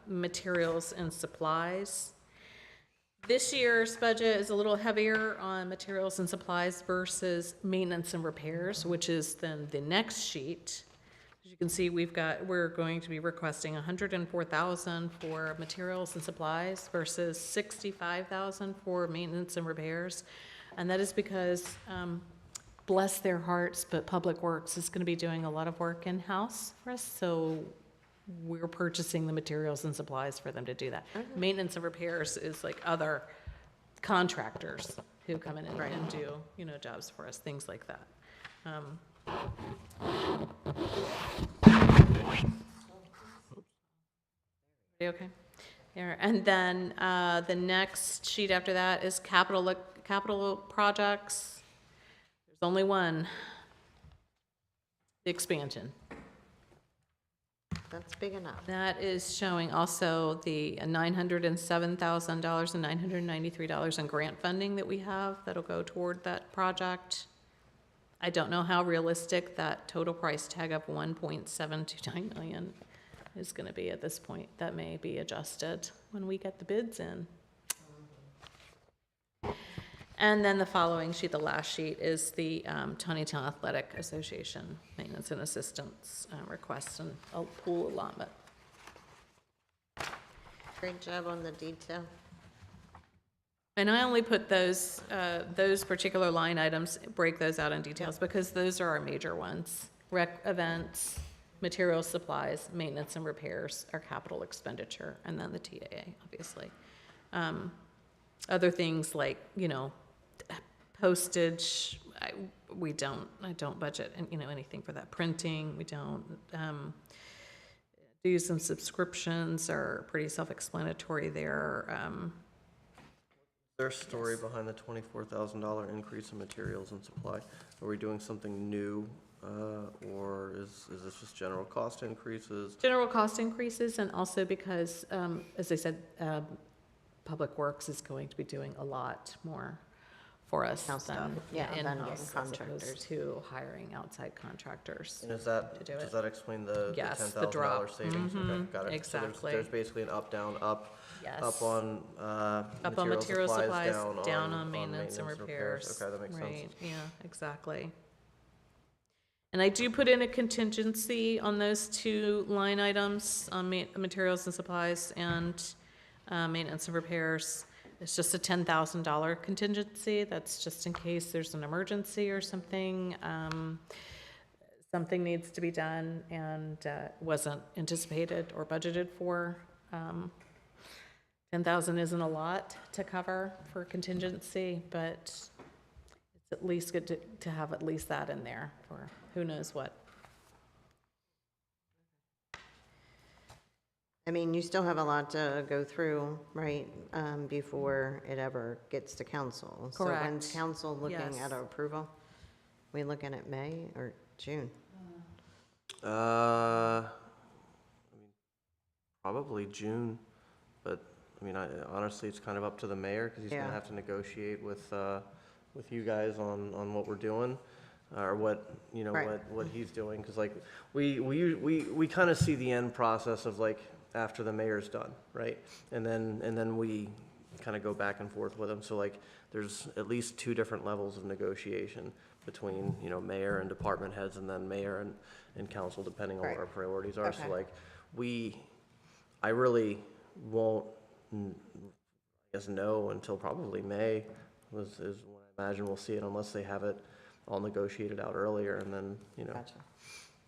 materials and supplies. This year's budget is a little heavier on materials and supplies versus maintenance and repairs, which is then the next sheet. As you can see, we're going to be requesting $104,000 for materials and supplies versus $65,000 for maintenance and repairs. And that is because, bless their hearts, but Public Works is going to be doing a lot of work in-house for us, so we're purchasing the materials and supplies for them to do that. Maintenance and repairs is like other contractors who come in and do, jobs for us, things like that. Okay. There, and then the next sheet after that is capital projects. There's only one. The expansion. That's big enough. That is showing also the $907,000 and $993 in grant funding that we have that'll go toward that project. I don't know how realistic that total price tag of $1.729 million is going to be at this point. That may be adjusted when we get the bids in. And then the following sheet, the last sheet, is the Taneytown Athletic Association maintenance and assistance requests and a pool allotment. Great job on the detail. And I only put those particular line items, break those out in details, because those are our major ones. Rec events, materials, supplies, maintenance and repairs, our capital expenditure, and then the TAA, obviously. Other things like, postage, I don't budget, anything for that. Printing, we don't. Dues and subscriptions are pretty self-explanatory there. Is there a story behind the $24,000 increase in materials and supply? Are we doing something new, or is this just general cost increases? General cost increases, and also because, as I said, Public Works is going to be doing a lot more for us In-house stuff, than yeah, than in-house, getting as contractors. opposed to hiring outside contractors. And is that, To do it. does that explain the Yes, the $10,000 drop. savings? Okay, got it. exactly. So there's basically an up, down, up, Yes. up on Up on material supplies, down on maintenance maintenance and repairs. Okay, that makes Right, sense. yeah, exactly. And I do put in a contingency on those two line items, on materials and supplies and maintenance and repairs. It's just a $10,000 contingency. That's just in case there's an emergency or something. Something needs to be done and wasn't anticipated or budgeted for. 10,000 isn't a lot to cover for contingency, but it's at least good to have at least that in there for who knows what. I mean, you still have a lot to go through, right, before it ever gets to council. So when's Correct. council looking Yes. at approval? We looking at May or June? Probably June, but, honestly, it's kind of up to the mayor, because he's gonna Yeah. have to negotiate with you guys on what we're doing, or what, Right. what he's doing, because like, we kind of see the end process of like, after the mayor's done, right? And then we kind of go back and forth with him, so like, there's at least 2 different levels of negotiation between, mayor and department heads, and then mayor and council, depending on what Right. our priorities are, so Okay. like, I really won't, I guess, know until probably May is when I imagine we'll see it unless they have it all negotiated out earlier, and then, you know. Gotcha.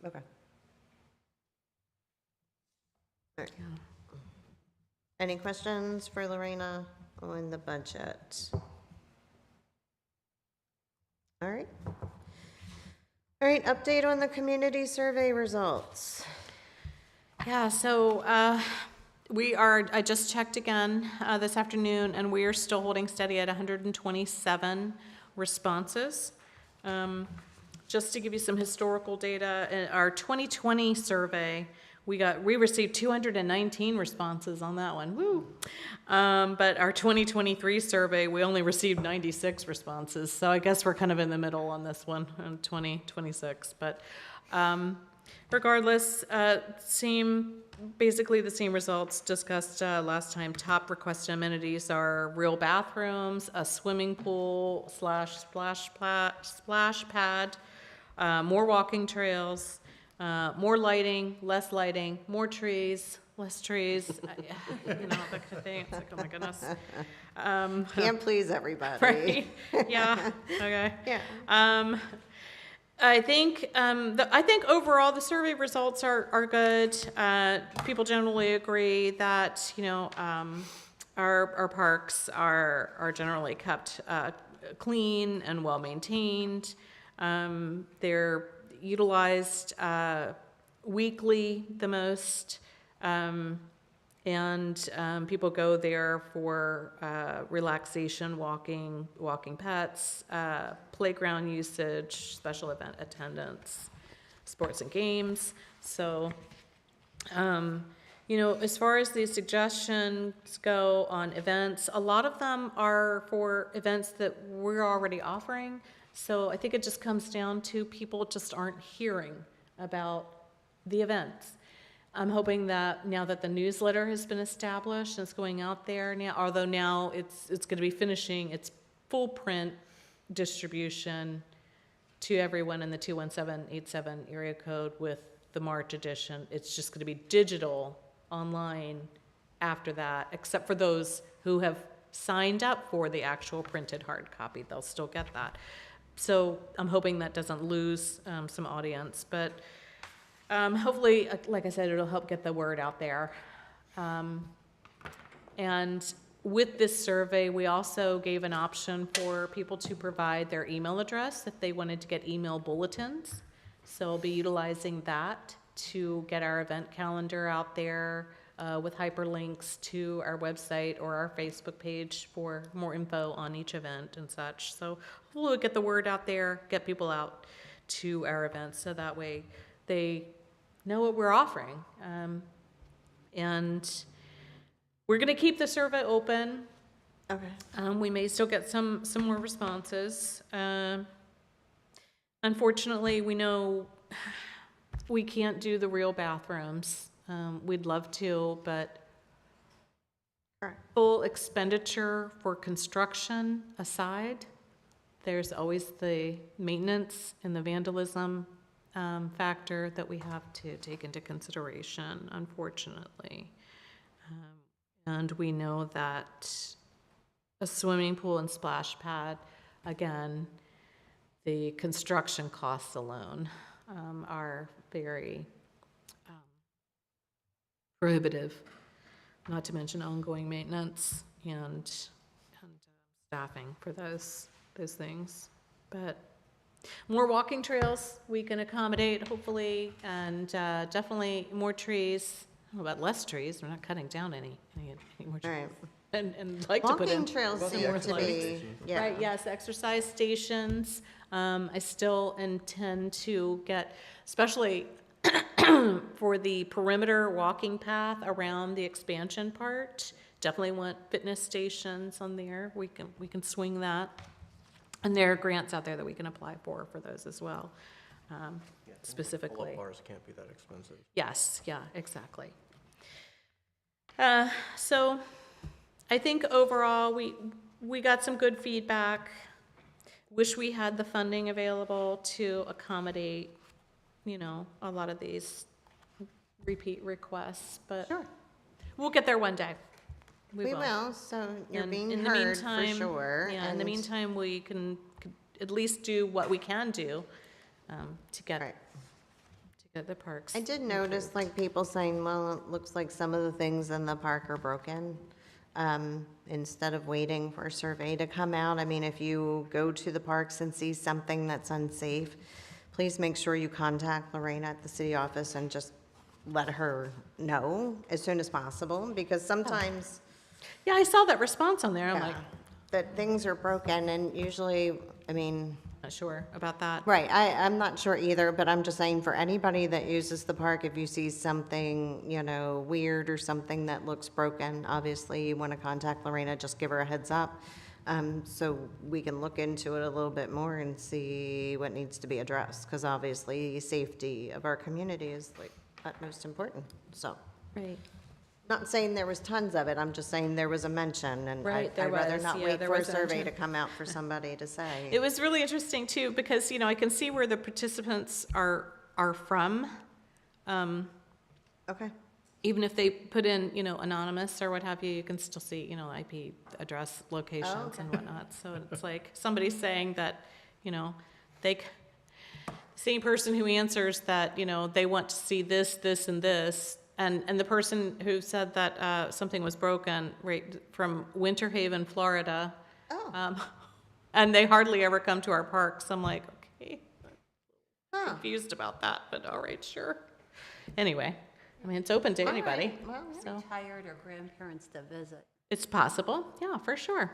Okay. All right. Any questions for Lorena on the budget? All right. All right, update on the community survey results. Yeah, so I just checked again this afternoon, and we are still holding steady at 127 responses. Just to give you some historical data, in our 2020 survey, we received 219 responses on that one, woo! But our 2023 survey, we only received 96 responses, so I guess we're kind of in the middle on this one, on 2026. But regardless, basically the same results discussed last time. Top requested amenities are real bathrooms, a swimming pool / splash pad, more walking trails, more lighting, less lighting, more trees, less trees, that kind of thing. It's like, oh my goodness. Can't please everybody. Right? Yeah, okay. Yeah. I think overall the survey results are good. People generally agree that, our parks are generally kept clean and well maintained. They're utilized weekly the most, and people go there for relaxation, walking pets, playground usage, special event attendance, sports and games. So, as far as the suggestions go on events, a lot of them are for events that we're already offering. So I think it just comes down to people just aren't hearing about the events. I'm hoping that now that the newsletter has been established and it's going out there now, although now it's going to be finishing its full print distribution to everyone in the 21787 area code with the March edition. It's just going to be digital online after that, except for those who have signed up for the actual printed hard copy. They'll still get that. So I'm hoping that doesn't lose some audience, but hopefully, like I said, it'll help get the word out there. And with this survey, we also gave an option for people to provide their email address if they wanted to get email bulletins. So I'll be utilizing that to get our event calendar out there with hyperlinks to our website or our Facebook page for more info on each event and such. So we'll get the word out there, get people out to our events, so that way they know what we're offering. And we're going to keep the survey open. Okay. We may still get some more responses. Unfortunately, we know we can't do the real bathrooms. We'd love to, but full expenditure for construction aside, there's always the maintenance and the vandalism factor that we have to take into consideration, unfortunately. And we know that a swimming pool and splash pad, again, the construction costs alone are very prohibitive, not to mention ongoing maintenance and staffing for those things. But more walking trails we can accommodate, hopefully, and definitely more trees. I don't know about less trees. We're not cutting down any more trees. All right. And like to put in. Walking trails seem to be, yeah. Right, yes, exercise stations. I still intend to get, especially for the perimeter walking path around the expansion part, definitely want fitness stations on there. We can swing that. And there are grants out there that we can apply for those as well, specifically. Pull-up bars can't be that expensive. Yes, yeah, exactly. So I think overall we got some good feedback. Wish we had the funding available to accommodate, a lot of these repeat requests, but Sure. we'll get there one day. We will, so you're And being in the heard for meantime- sure. Yeah, in the and- meantime, we can at least do what we can do to get, Right. to get the parks. I did notice like people saying, well, it looks like some of the things in the park are broken. Instead of waiting for a survey to come out, I mean, if you go to the parks and see something that's unsafe, please make sure you contact Lorraine at the city office and just let her know as soon as possible, because sometimes Yeah, I saw that response on there. I'm yeah, like, that things are broken, and usually, I mean, not sure about that. right, I'm not sure either, but I'm just saying for anybody that uses the park, if you see something, weird or something that looks broken, obviously you want to contact Lorena, just give her a heads up. So we can look into it a little bit more and see what needs to be addressed, because obviously safety of our community is like utmost important, so. Right. Not saying there was tons of it, I'm just saying there was a mention, and Right, there I'd rather was, not yeah, wait there for a was a survey mention. to come out for somebody to say. It was really interesting too, because, I can see where the participants are from. Okay. Even if they put in, anonymous or what have you, you can still see, IP address locations and whatnot. So it's like somebody saying that, same person who answers that, they want to see this, this, and this. And the person who said that something was broken, right, from Winter Haven, Florida. Oh. And they hardly ever come to our parks. I'm like, okay, Huh. confused about that, but all right, sure. Anyway, I mean, it's open to All anybody. right, well, So Retired or grandparents to visit. it's possible, yeah, for sure.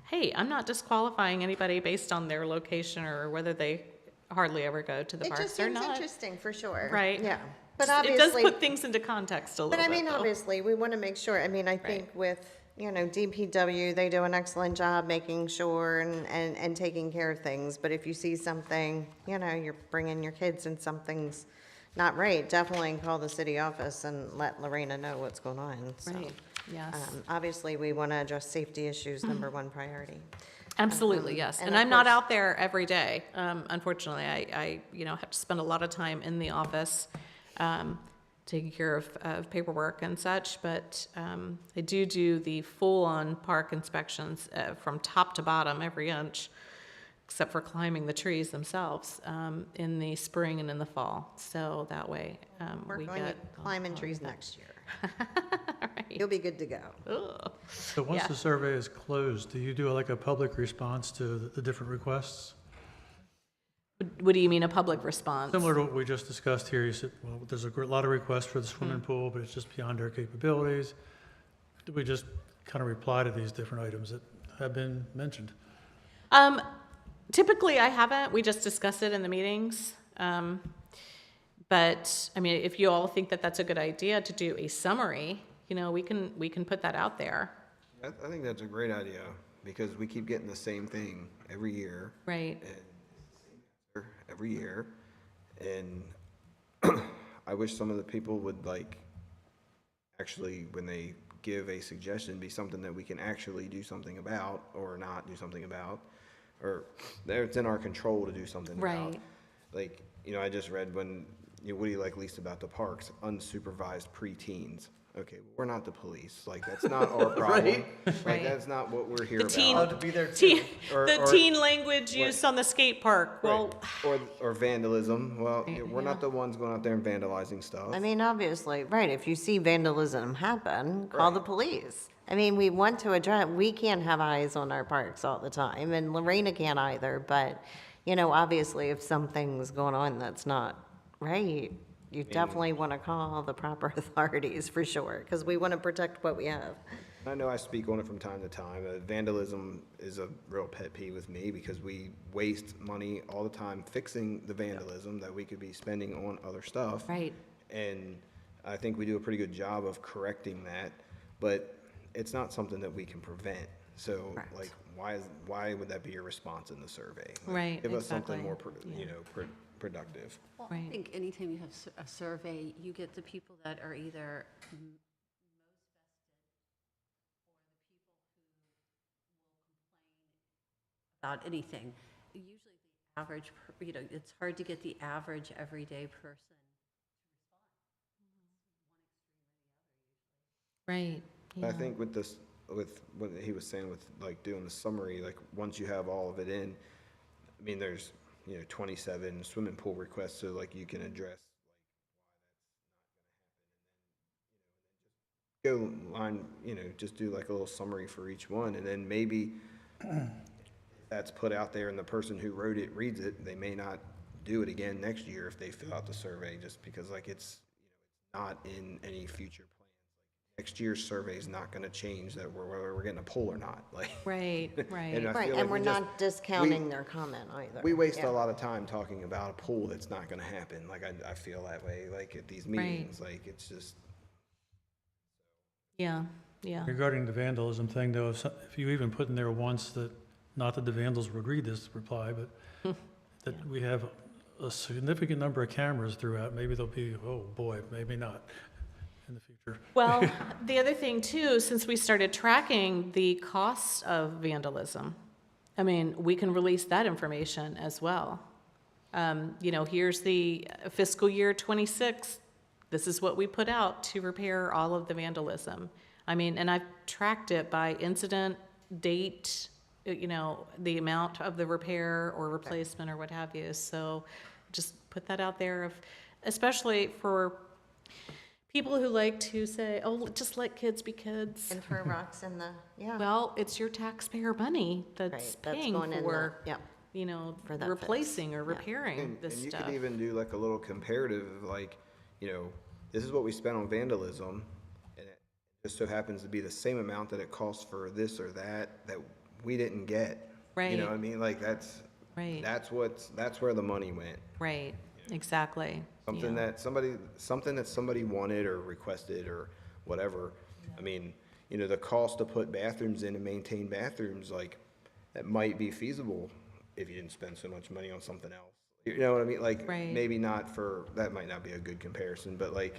Hey, I'm not disqualifying anybody based on their location or whether they hardly ever go to the It just parks or seems not. interesting, for sure. Right. Yeah, but It does obviously, put things into context a little but I bit, mean, though. obviously, we want to make sure, I mean, I think with, DPW, they do an excellent job making sure and taking care of things, but if you see something, you're bringing your kids and something's not right, definitely call the city office and let Lorena know what's going on, so. Right, yes. Obviously, we want to address safety issues, number one priority. Absolutely, yes. and And of I'm not course- out there every day. Unfortunately, I have to spend a lot of time in the office, taking care of paperwork and such, but I do the full-on park inspections from top to bottom, every inch, except for climbing the trees themselves, in the spring and in the fall. So that way, We're we going to get. climbing trees next year. Right. You'll be good to go. Ugh. So once Yeah. the survey is closed, do you do like a public response to the different requests? What do you mean, a public response? Similar to what we just discussed here, you said, well, there's a lot of requests for the swimming pool, but it's just beyond our capabilities. Do we just kind of reply to these different items that have been mentioned? Typically, I haven't. We just discuss it in the meetings. But, I mean, if you all think that that's a good idea to do a summary, we can put that out there. I think that's a great idea, because we keep getting the same thing every year. Right. Every year, and I wish some of the people would actually, when they give a suggestion, be something that we can actually do something about, or not do something about, or that it's in our control to do something about. Right. I just read what do you like least about the parks? Unsupervised preteens. Okay, we're not the police. That's not our problem. Right. That's not what we're here The teen, about. to be there teen, Or- the or- teen language used on the skate park. Well, Right. Or vandalism. Well, we're not the ones going out there and vandalizing stuff. I mean, obviously, right, if you see vandalism happen, call the police. I mean, we want to address, we can't have eyes on our parks all the time, and Lorena can't either, but, obviously, if something's going on that's not right, you definitely want to call the proper authorities, for sure, because we want to protect what we have. I know I speak on it from time to time. Vandalism is a real pet peeve with me, because we waste money all the time fixing the vandalism that we could be spending on other stuff. right. And I think we do a pretty good job of correcting that, but it's not something that we can prevent. So, Correct. why would that be your response in the survey? Right, Give us something more, exactly. productive. Well, I Right. think anytime you have a survey, you get the people that are either about anything. Usually the average, it's hard to get the average everyday person. Right. I think with this, with what he was saying with like doing the summary, like once you have all of it in, I mean, there's, 27 swimming pool requests, so like you can address go line, just do like a little summary for each one, and then maybe that's put out there and the person who wrote it reads it, they may not do it again next year if they fill out the survey, just because like it's not in any future plans. Next year's survey is not going to change that whether we're getting a poll or not. Like, Right, and right. I Right, feel and like we're we just- not discounting their comment either. we waste Yeah. a lot of time talking about a poll that's not going to happen. Like I feel that way. Like at these meetings, like it's just. Yeah, yeah. Regarding the vandalism thing, though, if you even put in there once that, not that the vandals would read this reply, but that we have a significant number of cameras throughout, maybe they'll be, oh boy, maybe not in the future. Well, the other thing too, since we started tracking the costs of vandalism, I mean, we can release that information as well. Here's the fiscal year 26. This is what we put out to repair all of the vandalism. I mean, and I've tracked it by incident, date, the amount of the repair or replacement or what have you. So just put that out there, especially for people who like to say, oh, just let kids be kids. And throw rocks in the, yeah. Well, it's your taxpayer money that's Right, that's paying going in the- for, yep. For that replacing or fix. Yeah. repairing this And you stuff. could even do like a little comparative of like, this is what we spent on vandalism, and it just so happens to be the same amount that it costs for this or that we didn't get. Right. You know what I mean? Like that's Right. that's where the money went. Right, exactly. Something Yeah. that somebody wanted or requested or whatever. I mean, the cost to put bathrooms in and maintain bathrooms, like that might be feasible if you didn't spend so much money on something else. You know what I mean? Like Right. maybe not that might not be a good comparison, but like,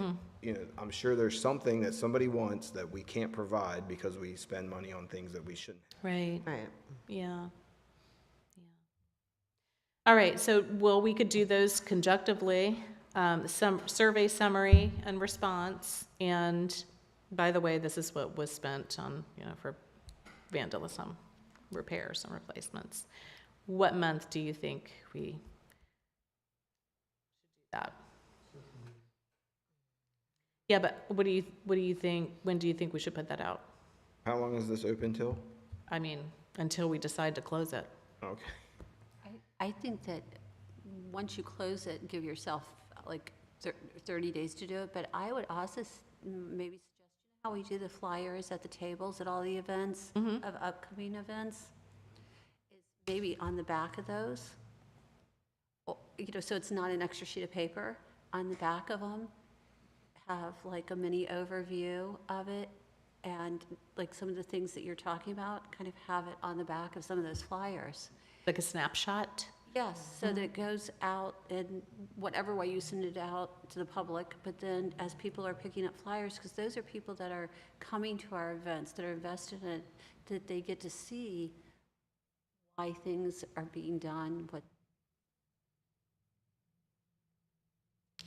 I'm sure there's something that somebody wants that we can't provide because we spend money on things that we shouldn't. Right, Right. yeah. All right, so, we could do those conjunctively, some survey summary and response, and by the way, this is what was spent on, for vandalism, repairs and replacements. What month do you think we should do that? Yeah, but what do you think, when do you think we should put that out? How long is this open till? I mean, until we decide to close it. Okay. I think that once you close it, give yourself like 30 days to do it, but I would also maybe suggest how we do the flyers at the tables at all the events of upcoming events, is maybe on the back of those, so it's not an extra sheet of paper. On the back of them, have like a mini overview of it, and like some of the things that you're talking about, kind of have it on the back of some of those flyers. Like a snapshot? Yes, so that it goes out in whatever way you send it out to the public, but then as people are picking up flyers, because those are people that are coming to our events, that are invested in it, that they get to see why things are being done, what.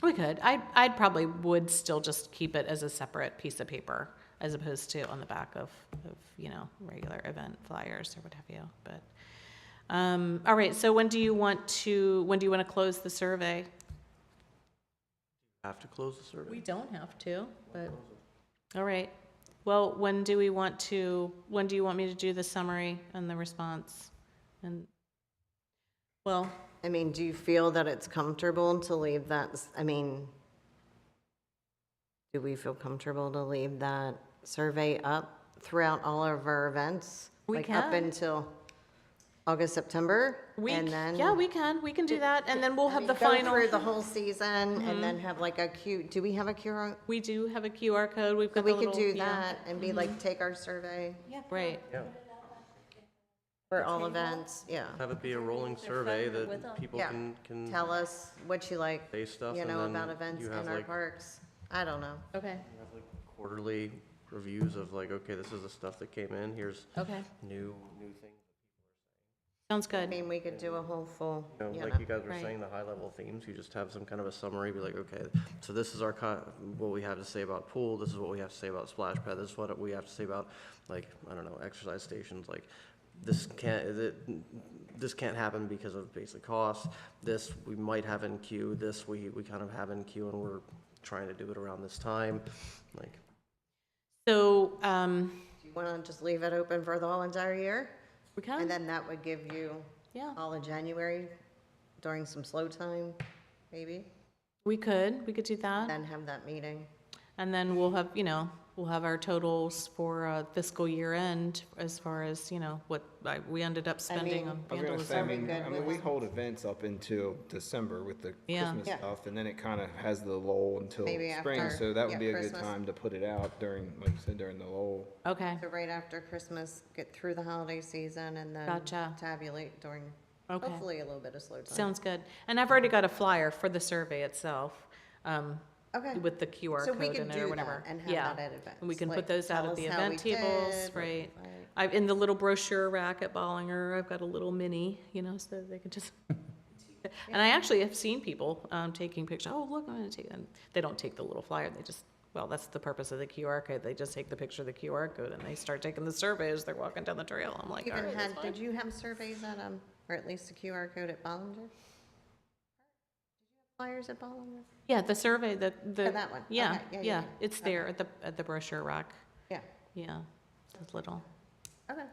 We could. I'd probably would still just keep it as a separate piece of paper as opposed to on the back of regular event flyers or what have you. But all right. So when do you want to close the survey? Have to close the survey? We don't have to, but all right. Well, when do you want me to do the summary and the response? And well, I mean, do you feel that it's comfortable to leave that, do we feel comfortable to leave that survey up throughout all of our events? We Like up can. until August, September? And then yeah, we can do that, and then we'll have the go final. through the whole season and then have like do we have a QR? We do have a QR code. We've So got we the could little, do that and be like, take our survey Right. Yeah. for all events, yeah. Have it be a rolling survey that people Yeah. can Tell us what you like, say stuff, you and know, then about events you have in our like parks. I don't know. Okay. have like quarterly reviews of like, okay, this is the stuff that came in. Here's Okay. new things. Sounds I good. mean, we could do a whole full, You know, you like know. you guys were Right. saying, the high-level themes, you just have some kind of a summary, be like, okay, so this is our, what we have to say about pool, this is what we have to say about splash pad, this is what we have to say about, like, I don't know, exercise stations, like, this can't happen because of basic costs, this we might have in queue, this we kind of have in queue, and we're trying to do it around this time, like, So, Do you want to just leave it open for the whole entire year? we can, And then that would give you yeah, all of January during some slow time, maybe? we could do that. Then have that meeting. And then we'll have, we'll have our totals for fiscal year end as far as, what we ended up spending mean, on I was gonna say, vandalism. we hold events up until December with the Yeah. Christmas Yeah. stuff, and then it kind of has the lull until Maybe spring, after, so that would yeah, be a good Christmas. time to put it out during, like you said, during the lull. Okay, So right after Christmas, get through the holiday season and then Gotcha. tabulate during, Okay. hopefully a little bit of slow time. sounds good. And I've already got a flyer for the survey itself, Okay. with the QR So we code can in it or do whatever. that and have Yeah. that at events. And we can Like, put those out tell at the us how event we tables, did, right? right. In the little brochure rack at Bollinger, I've got a little mini, so they can just. And I actually have seen people taking pictures. Oh, look, I'm gonna take. And they don't take the little flyer. They just. Well, that's the purpose of the QR code. They just take the picture of the QR code and they start taking the survey as they're walking down the trail. I'm like, all Even right, that's had, fine. did you have surveys at, or at least a QR code at Bollinger? Did you have flyers at Bollinger? Yeah, the survey, the. Oh, that one. Yeah, Okay, yeah, yeah, yeah. it's there at the brochure rack. Yeah, Yeah, it's little. okay.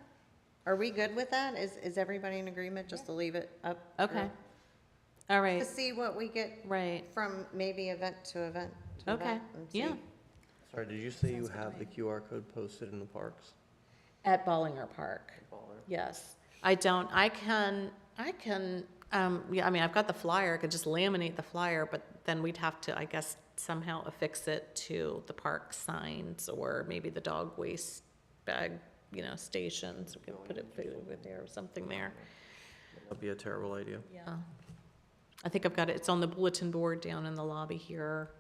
Are we good with that? Is everybody in agreement just to leave it up? Okay. All To right, see what we get right. from maybe event to event to Okay, event and see. yeah. sorry, did you say you have the QR code posted in the parks? At Bollinger Park. Yes. I can, yeah, I mean, I've got the flyer, I could just laminate the flyer, but then we'd have to, I guess, somehow affix it to the park signs or maybe the dog waste bag, stations. We could put it over there or something there. That'd be a terrible idea. Yeah. I think I've got it, it's on the bulletin board down in the lobby here.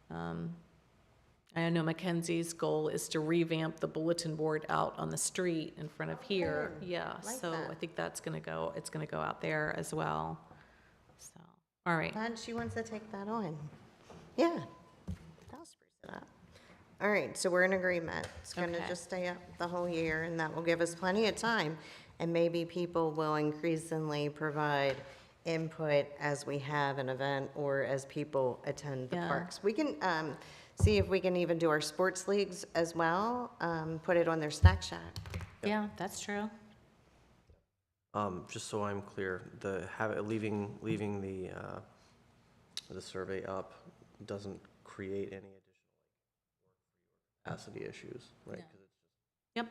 I know Mackenzie's goal is to revamp the bulletin board out on the street in front of here. Yeah, like so that. I think it's gonna go out there as well. So, all right. Glad she wants to take that on. Yeah. That'll spruce it up. All right, so we're in agreement. It's gonna Okay. just stay up the whole year, and that will give us plenty of time. And maybe people will increasingly provide input as we have an event or as people attend the Yeah. parks. We can see if we can even do our sports leagues as well, put it on their snack shack. Yeah, that's true. Just so I'm clear, leaving the survey up doesn't create any additional capacity issues, right? 'Cause Yep,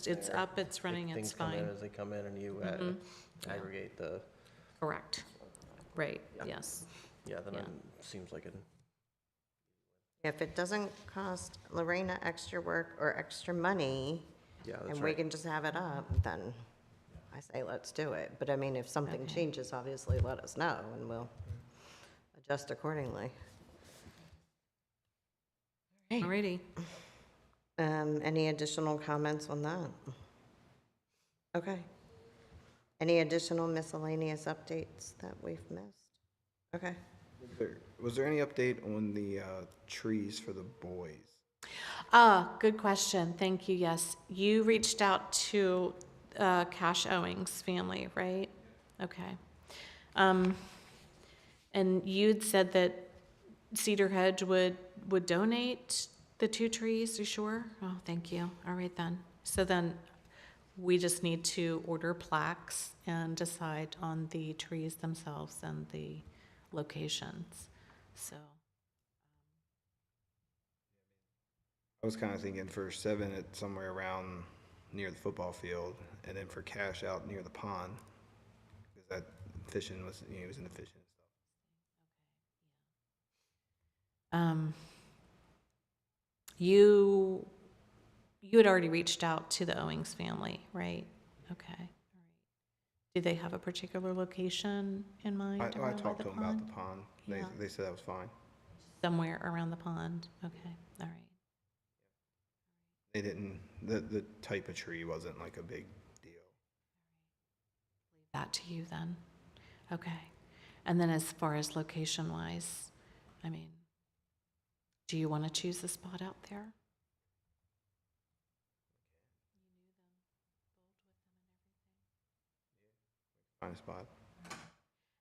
it's up, it's running, things it's come in fine. as they come in, and you aggregate the, Correct. Right, Yeah. yes. yeah, then Yeah. it seems like an If it doesn't cost Lorena extra work or extra money, yeah, that's and we right. can just have it up, then I say let's do it. But I mean, if something Okay. changes, obviously let us know and we'll adjust accordingly. Alrighty. Any additional comments on that? Okay. Any additional miscellaneous updates that we've missed? Okay. Was there any update on the trees for the boys? Good question. Thank you. Yes. You reached out to Cash Owings family, right? Okay. And you'd said that Cedar Hedge would donate the 2 trees, you sure? Oh, thank you. All right then. So then we just need to order plaques and decide on the trees themselves and the locations. So, I was kind of thinking for 7 at somewhere around near the football field, and then for Cash out near the pond, because that fishing was, he was into fishing and stuff. you had already reached out to the Owings family, right? Okay. All right. Do they have a particular location in mind? I around by talked the to them about pond? the pond. Yeah. They said that was fine. Somewhere around the pond. Okay. All right. They didn't, the type of tree wasn't like a big deal. that to you then. Okay. And then as far as location-wise, I mean, do you want to choose the spot out there? Find a spot.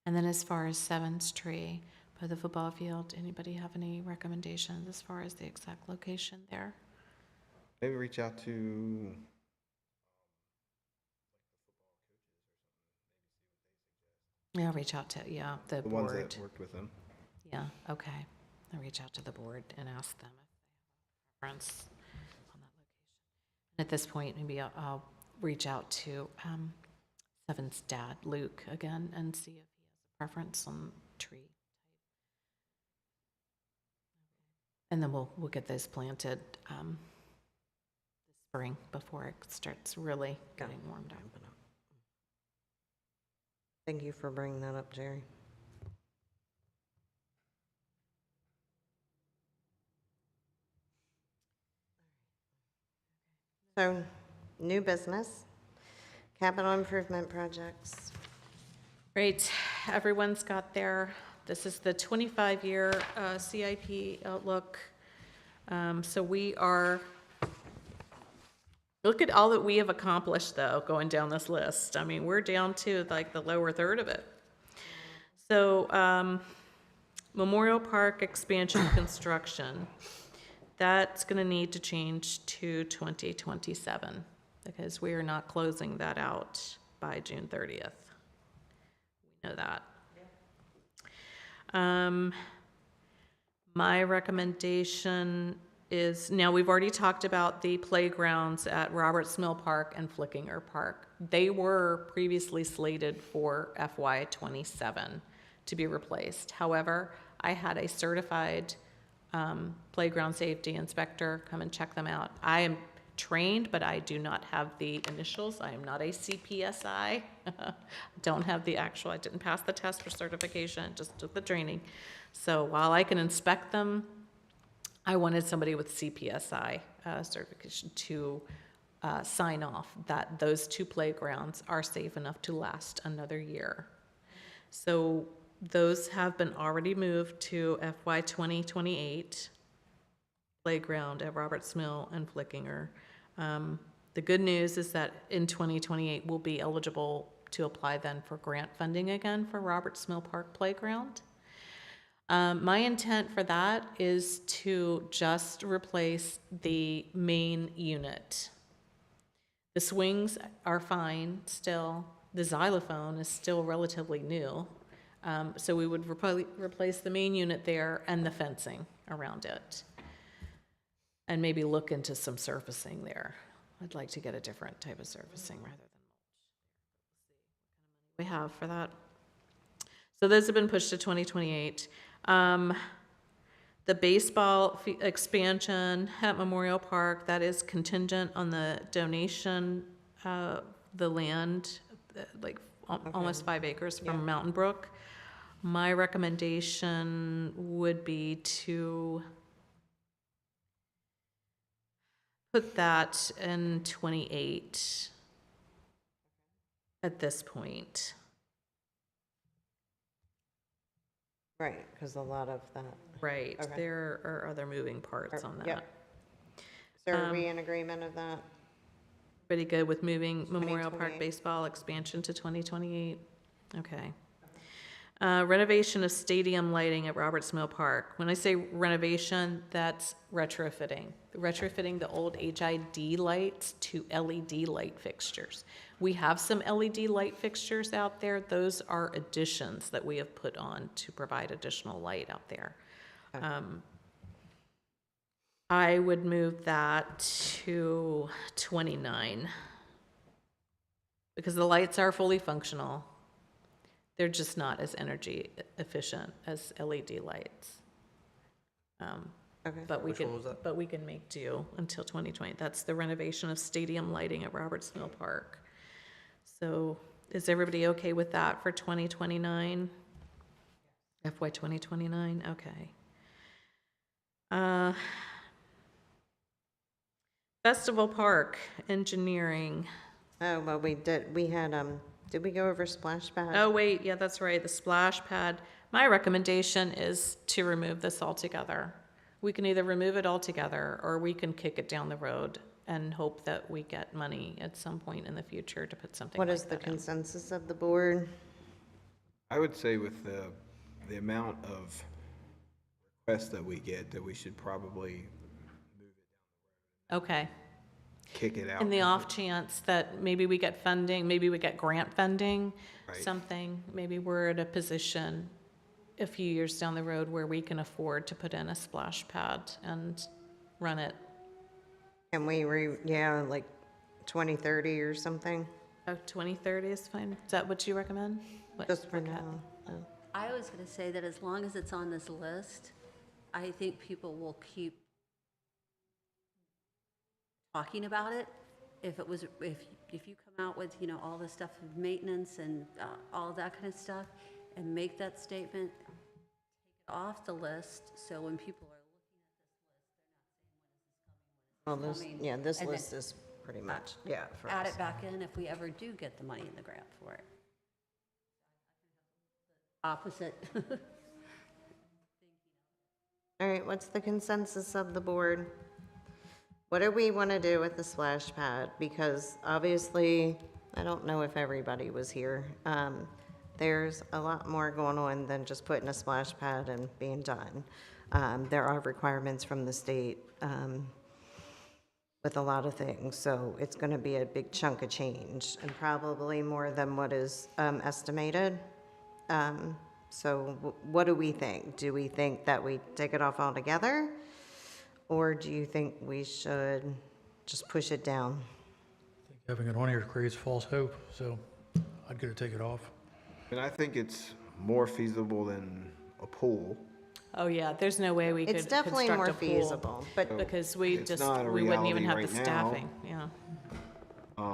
And then as far as Sevens Tree by the football field, anybody have any recommendations as far as the exact location there? Maybe reach out to, Yeah, reach out to, the the ones board. that worked with them. Yeah, okay. I'll reach out to the board and ask them if they have a preference on that location. And at this point, maybe I'll reach out to Seven's dad, Luke, again, and see if he has a preference on tree. And then we'll get those planted this spring before it starts really getting warmed up. Thank you for bringing that up, Jerry. So, new business, capital improvement projects. Great, everyone's got this is the 25-year CIP outlook. So look at all that we have accomplished, though, going down this list. I mean, we're down to like the lower third of it. So Memorial Park expansion construction, that's going to need to change to 2027 because we are not closing that out by June 30th. We know that. My recommendation is, now we've already talked about the playgrounds at Roberts Mill Park and Flickinger Park. They were previously slated for FY27 to be replaced. However, I had a certified playground safety inspector come and check them out. I am trained, but I do not have the initials. I am not a CPSI. Don't have the actual, I didn't pass the test for certification, just took the training. So while I can inspect them, I wanted somebody with CPSI certification to sign off that those two playgrounds are safe enough to last another year. So those have been already moved to FY 2028 playground at Roberts Mill and Flickinger. The good news is that in 2028, we'll be eligible to apply then for grant funding again for Roberts Mill Park Playground. My intent for that is to just replace the main unit. The swings are fine still. The xylophone is still relatively new. So we would replace the main unit there and the fencing around it. And maybe look into some surfacing there. I'd like to get a different type of surfacing rather than mulch. We have for that. So those have been pushed to 2028. The baseball expansion at Memorial Park, that is contingent on the donation of the land, like almost 5 acres from Mountain Brook. My recommendation would be to put that in 28 at this point. Right, because a lot of that. Right, Okay. there are other moving parts on that. Yep. So are we in agreement of that? Pretty good with moving Memorial Park 2028. baseball expansion to 2028? Okay. Renovation of stadium lighting at Roberts Mill Park. When I say renovation, that's retrofitting. Retrofitting the old HID lights to LED light fixtures. We have some LED light fixtures out there. Those are additions that we have put on to provide additional light out there. Okay. I would move that to 29 because the lights are fully functional. They're just not as energy efficient as LED lights. Okay. But Which one was that? we can make do until 2020. That's the renovation of stadium lighting at Roberts Mill Park. So is everybody okay with that for 2029? FY 2029, okay. Festival Park engineering. Oh, well, we had Did we go over splash pad? Oh, wait, yeah, that's right, the splash pad. My recommendation is to remove this altogether. We can either remove it altogether, or we can kick it down the road and hope that we get money at some point in the future to put something What like is the that in. consensus of the board? I would say with the amount of requests that we get, that we should probably Okay. kick it out. In the off chance that maybe we get funding, maybe we get grant funding, Right. something, maybe we're at a position a few years down the road where we can afford to put in a splash pad and run it. Can we like 2030 or something? Oh, 2030 is fine. Is that what you recommend? What- Just for okay. now. I was going to say that as long as it's on this list, I think people will keep talking about it. If you come out with, you know, all the stuff of maintenance and all that kind of stuff, and make that statement, take it off the list, so when people are Well, looking at this, coming, yeah, this and then list is pretty much, yeah, for add us. it back in if we ever do get the money in the grant for it. Opposite. All right, what's the consensus of the board? What do we want to do with the splash pad? Because obviously, I don't know if everybody was here. There's a lot more going on than just putting a splash pad and being done. There are requirements from the state with a lot of things, so it's going to be a big chunk of change and probably more than what is estimated. So what do we think? Do we think that we take it off altogether? Or do you think we should just push it down? I think having it on here creates false hope, so I'd get to take it off. And I think it's more feasible than a pool. Oh, yeah, there's no way we could It's definitely construct more a pool. feasible, but Because we It's just, not a we wouldn't even have reality the right now. staffing, yeah. I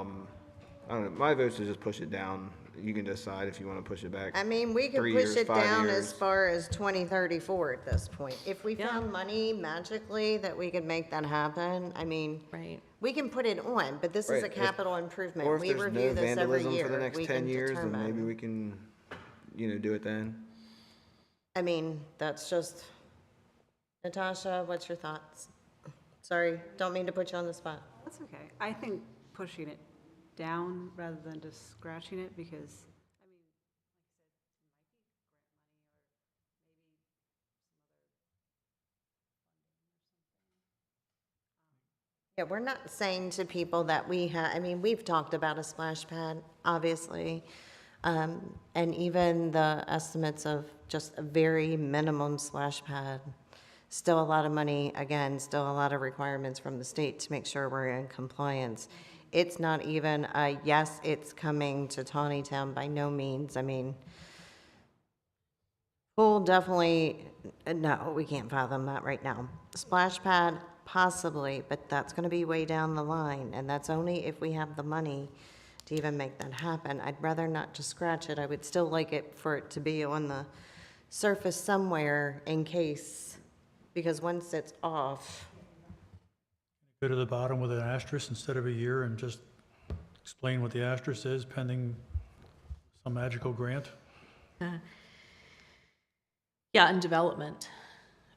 don't know, my vote's to just push it down. You can decide if you want to push it back. I mean, we could 3 push years, it 5 down years. as far as 2034 at this point. If we Yeah. found money magically that we could make that happen, I mean, Right. we can put it on, but this is a Right, if- capital improvement. Or if We there's review no this every vandalism year. for the next We 10 can years, then maybe determine. we can, do it then. I mean, that's just, Natasha, what's your thoughts? Sorry, don't mean to put you on the spot. That's okay. I think pushing it down rather than just scratching it, because, I mean, Yeah, we're not saying to people that we have, I mean, we've talked about a splash pad, obviously. And even the estimates of just a very minimum splash pad, still a lot of money, again, still a lot of requirements from the state to make sure we're in compliance. It's not even a, yes, it's coming to Taneytown, by no means. I mean, pool definitely, no, we can't fathom that right now. Splash pad, possibly, but that's gonna be way down the line, and that's only if we have the money to even make that happen. I'd rather not just scratch it. I would still like it for it to be on the surface somewhere in case, because once it's off, Go to the bottom with an asterisk instead of a year and just explain what the asterisk is pending some magical grant. Yeah, and development.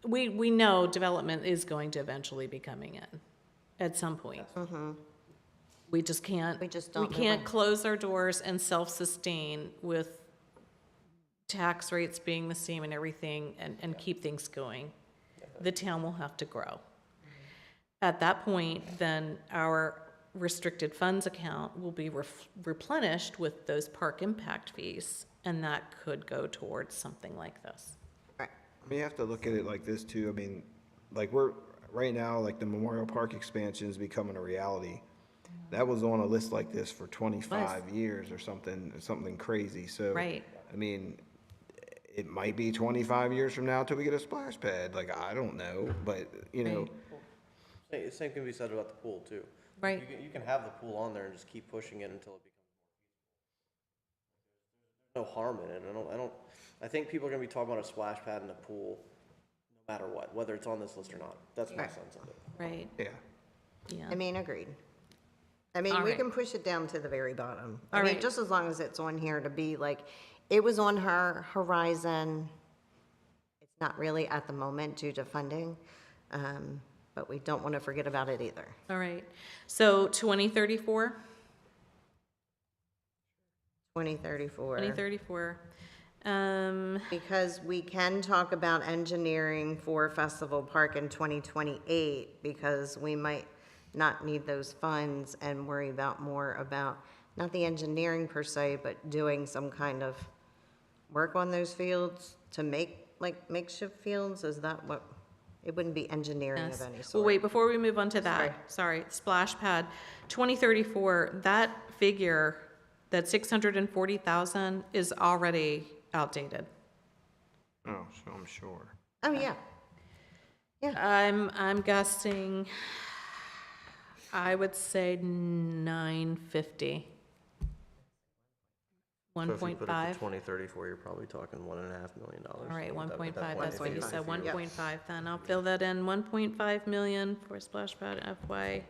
We know development is going to eventually be coming in at some point. We just can't. We just don't know can't when. close our doors and self-sustain with tax rates being the same and everything and keep things going. The town will have to grow. At that point, then our restricted funds account will be replenished with those park impact fees, and that could go towards something like this. I mean, you have to look at it like this too. I mean, like right now, like the Memorial Park expansion is becoming a reality. That was on a list like this for 25 years or something crazy. So, Right. I mean, it might be 25 years from now till we get a splash pad. Like, I don't know, but Same can be said about the pool too. Right. You can have the pool on there and just keep pushing it until it becomes no harm in it. I think people are gonna be talking about a splash pad in the pool, no matter what, whether it's on this list or not. That's my sense of it. Right, yeah. yeah. I mean, agreed. I mean, All we right. can push it down to the very bottom. All I mean, right. just as long as it's on here to be like, it was on her horizon. It's not really at the moment due to funding, but we don't want to forget about it either. All right. So 2034? 2034. 2034. Because we can talk about engineering for Festival Park in 2028, because we might not need those funds and worry about more about, not the engineering per se, but doing some kind of work on those fields to make, like, makeshift fields. Is that what, it wouldn't be engineering of Yes. any Well, sort. wait, before we move on to that, sorry, splash pad, 2034, that figure, that 640,000 is already outdated. Oh, so I'm sure. Oh, yeah. I'm guessing, I would say 950. So if you put it to 1.5. 2034, you're probably talking $1.5 million. All right, At 1.5, that that's what you point. said, If you- 1.5 then. I'll fill that in, 1.5 million for splash pad FY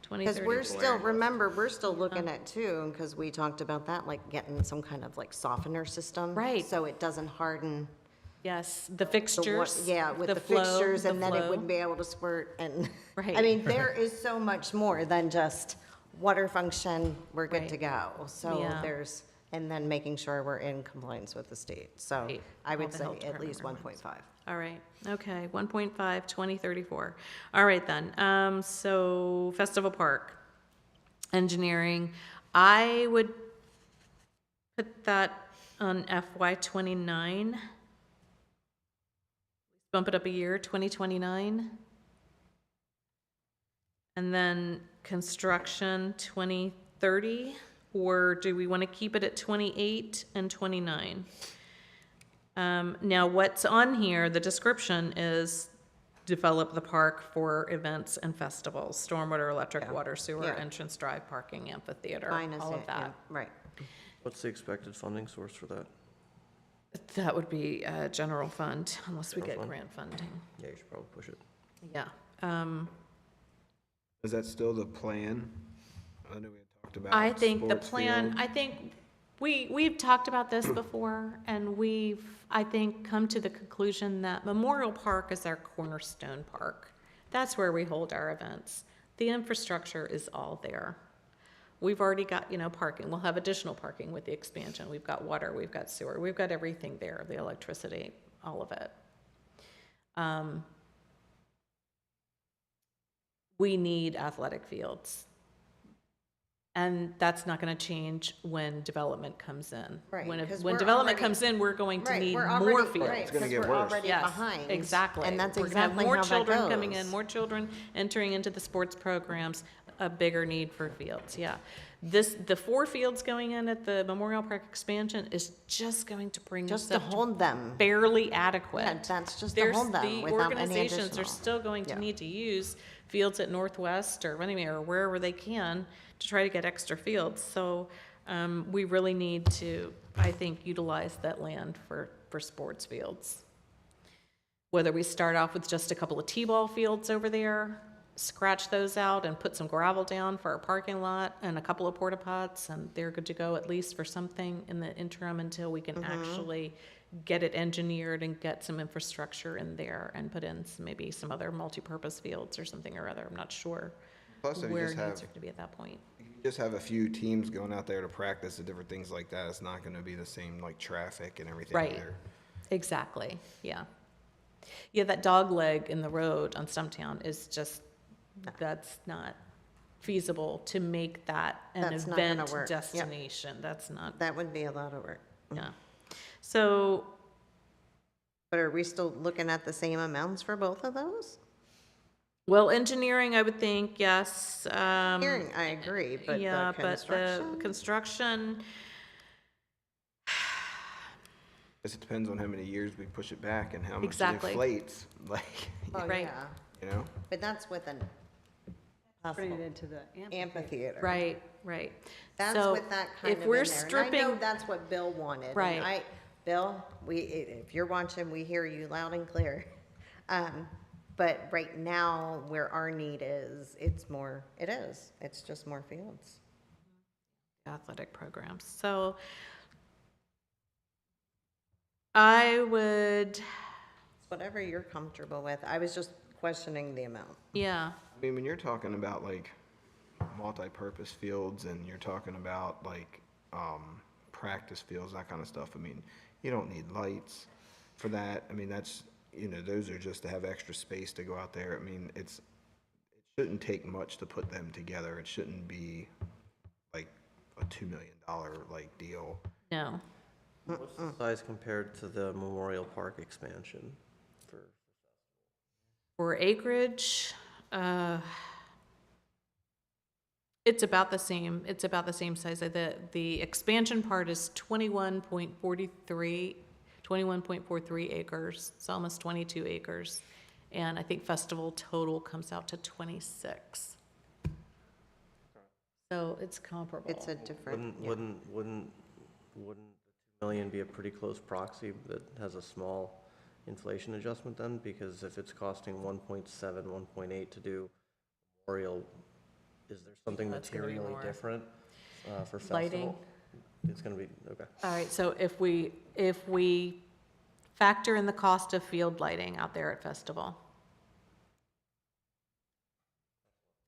Because 2034. we're still, remember, we're still looking at too, because we talked about that, like getting some kind of like softener system. Right. So it doesn't harden. Yes, the the wa- fixtures. Yeah, with the flow, fixtures, the and then it flow. wouldn't be able to squirt and. Right. I mean, there is so much more than just water function, we're good to Right. go. So Yeah. there's, and then making sure we're in compliance with the state. So Right. I All would the say health at department least requirements. 1.5. All right, okay, 1.5, 2034. All right then, so Festival Park, engineering, I would put that on FY '29. Bump it up a year, 2029. And then construction, 2030, or do we want to keep it at 28 and 29? Now, what's on here, the description is develop the park for events and festivals, stormwater, electric, water, sewer, Yeah. entrance drive, parking, amphitheater, Minus all it, of yeah, that. right. What's the expected funding source for that? That would be general fund, unless we get General fund. grant funding. Yeah, you should probably push it. Yeah. Is that still the plan? I know we had talked about. I think the sports plan, field. I think, we've talked about this before, and we've, I think, come to the conclusion that Memorial Park is our cornerstone park. That's where we hold our events. The infrastructure is all there. We've already got, parking. We'll have additional parking with the expansion. We've got water, we've got sewer, we've got everything there, the electricity, all of it. We need athletic fields. And that's not going to change when development comes in. Right, When 'cause when we're development already- comes in, we're going to Right, need we're more already- fields. right, It's gonna 'cause get we're worse. already Yes, behind. exactly. And that's We're gonna have exactly more how that children coming in, goes. more children entering into the sports programs, a bigger need for fields, yeah. The 4 fields going in at the Memorial Park expansion is just going to bring Just us to up to hold them. barely adequate. Yeah, that's just to There's hold them the without any organizations are additional. still going to Yeah. need to use fields at Northwest or Runnymede or wherever they can to try to get extra fields. So we really need to, I think, utilize that land for sports fields. Whether we start off with just a couple of T-ball fields over there, scratch those out and put some gravel down for our parking lot and a couple of porta pots, and they're good to go at least for something in the interim until we can actually get it engineered and get some infrastructure in there and put in maybe some other multi-purpose fields or something or other. I'm not sure Plus, if you where just needs have, are to be at that point. you just have a few teams going out there to practice and different things like that, it's not gonna be the same like traffic and everything Right. there. Exactly, yeah. Yeah, that dog leg in the road on Stumptown is just, that's not feasible to make that an That's not gonna event work. Yep. destination. That's not, That would be a lot of work. yeah. So, But are we still looking at the same amounts for both of those? well, engineering, I would think, yes. Hearing, I agree, but Yeah, the but the construction? construction, Guess it depends on how many years we push it back and how much it Exactly. inflates, like, Oh, Right. yeah. you know? But that's with an Putting it possible into the amphitheater. amphitheater. right, right. That's So, with that kind of if in we're there. And I know stripping, that's what Bill wanted. and Right. Bill, if you're watching, we hear you loud and clear. But right now, where our need is, it's just more fields. Athletic programs. So I would, Whatever you're comfortable with. I was just questioning the amount. yeah, I mean, when you're talking about like multi-purpose fields and you're talking about like practice fields, that kind of stuff, I mean, you don't need lights for that. I mean, that's, those are just to have extra space to go out there. I mean, it shouldn't take much to put them together. It shouldn't be like a $2 million like deal. no. What's the size compared to the Memorial Park expansion for? For acreage, it's about the same. It's about the same size. The expansion part is 21.43 acres. It's almost 22 acres. And I think festival total comes out to 26. So it's comparable. It's a different, Wouldn't the 2 million be a pretty close proxy that has a small inflation adjustment then? Because if it's costing 1.7, 1.8 to do Memorial, is there something That's gonna be materially more. different for festival? Lighting. It's gonna be, okay. All right, so if we factor in the cost of field lighting out there at festival,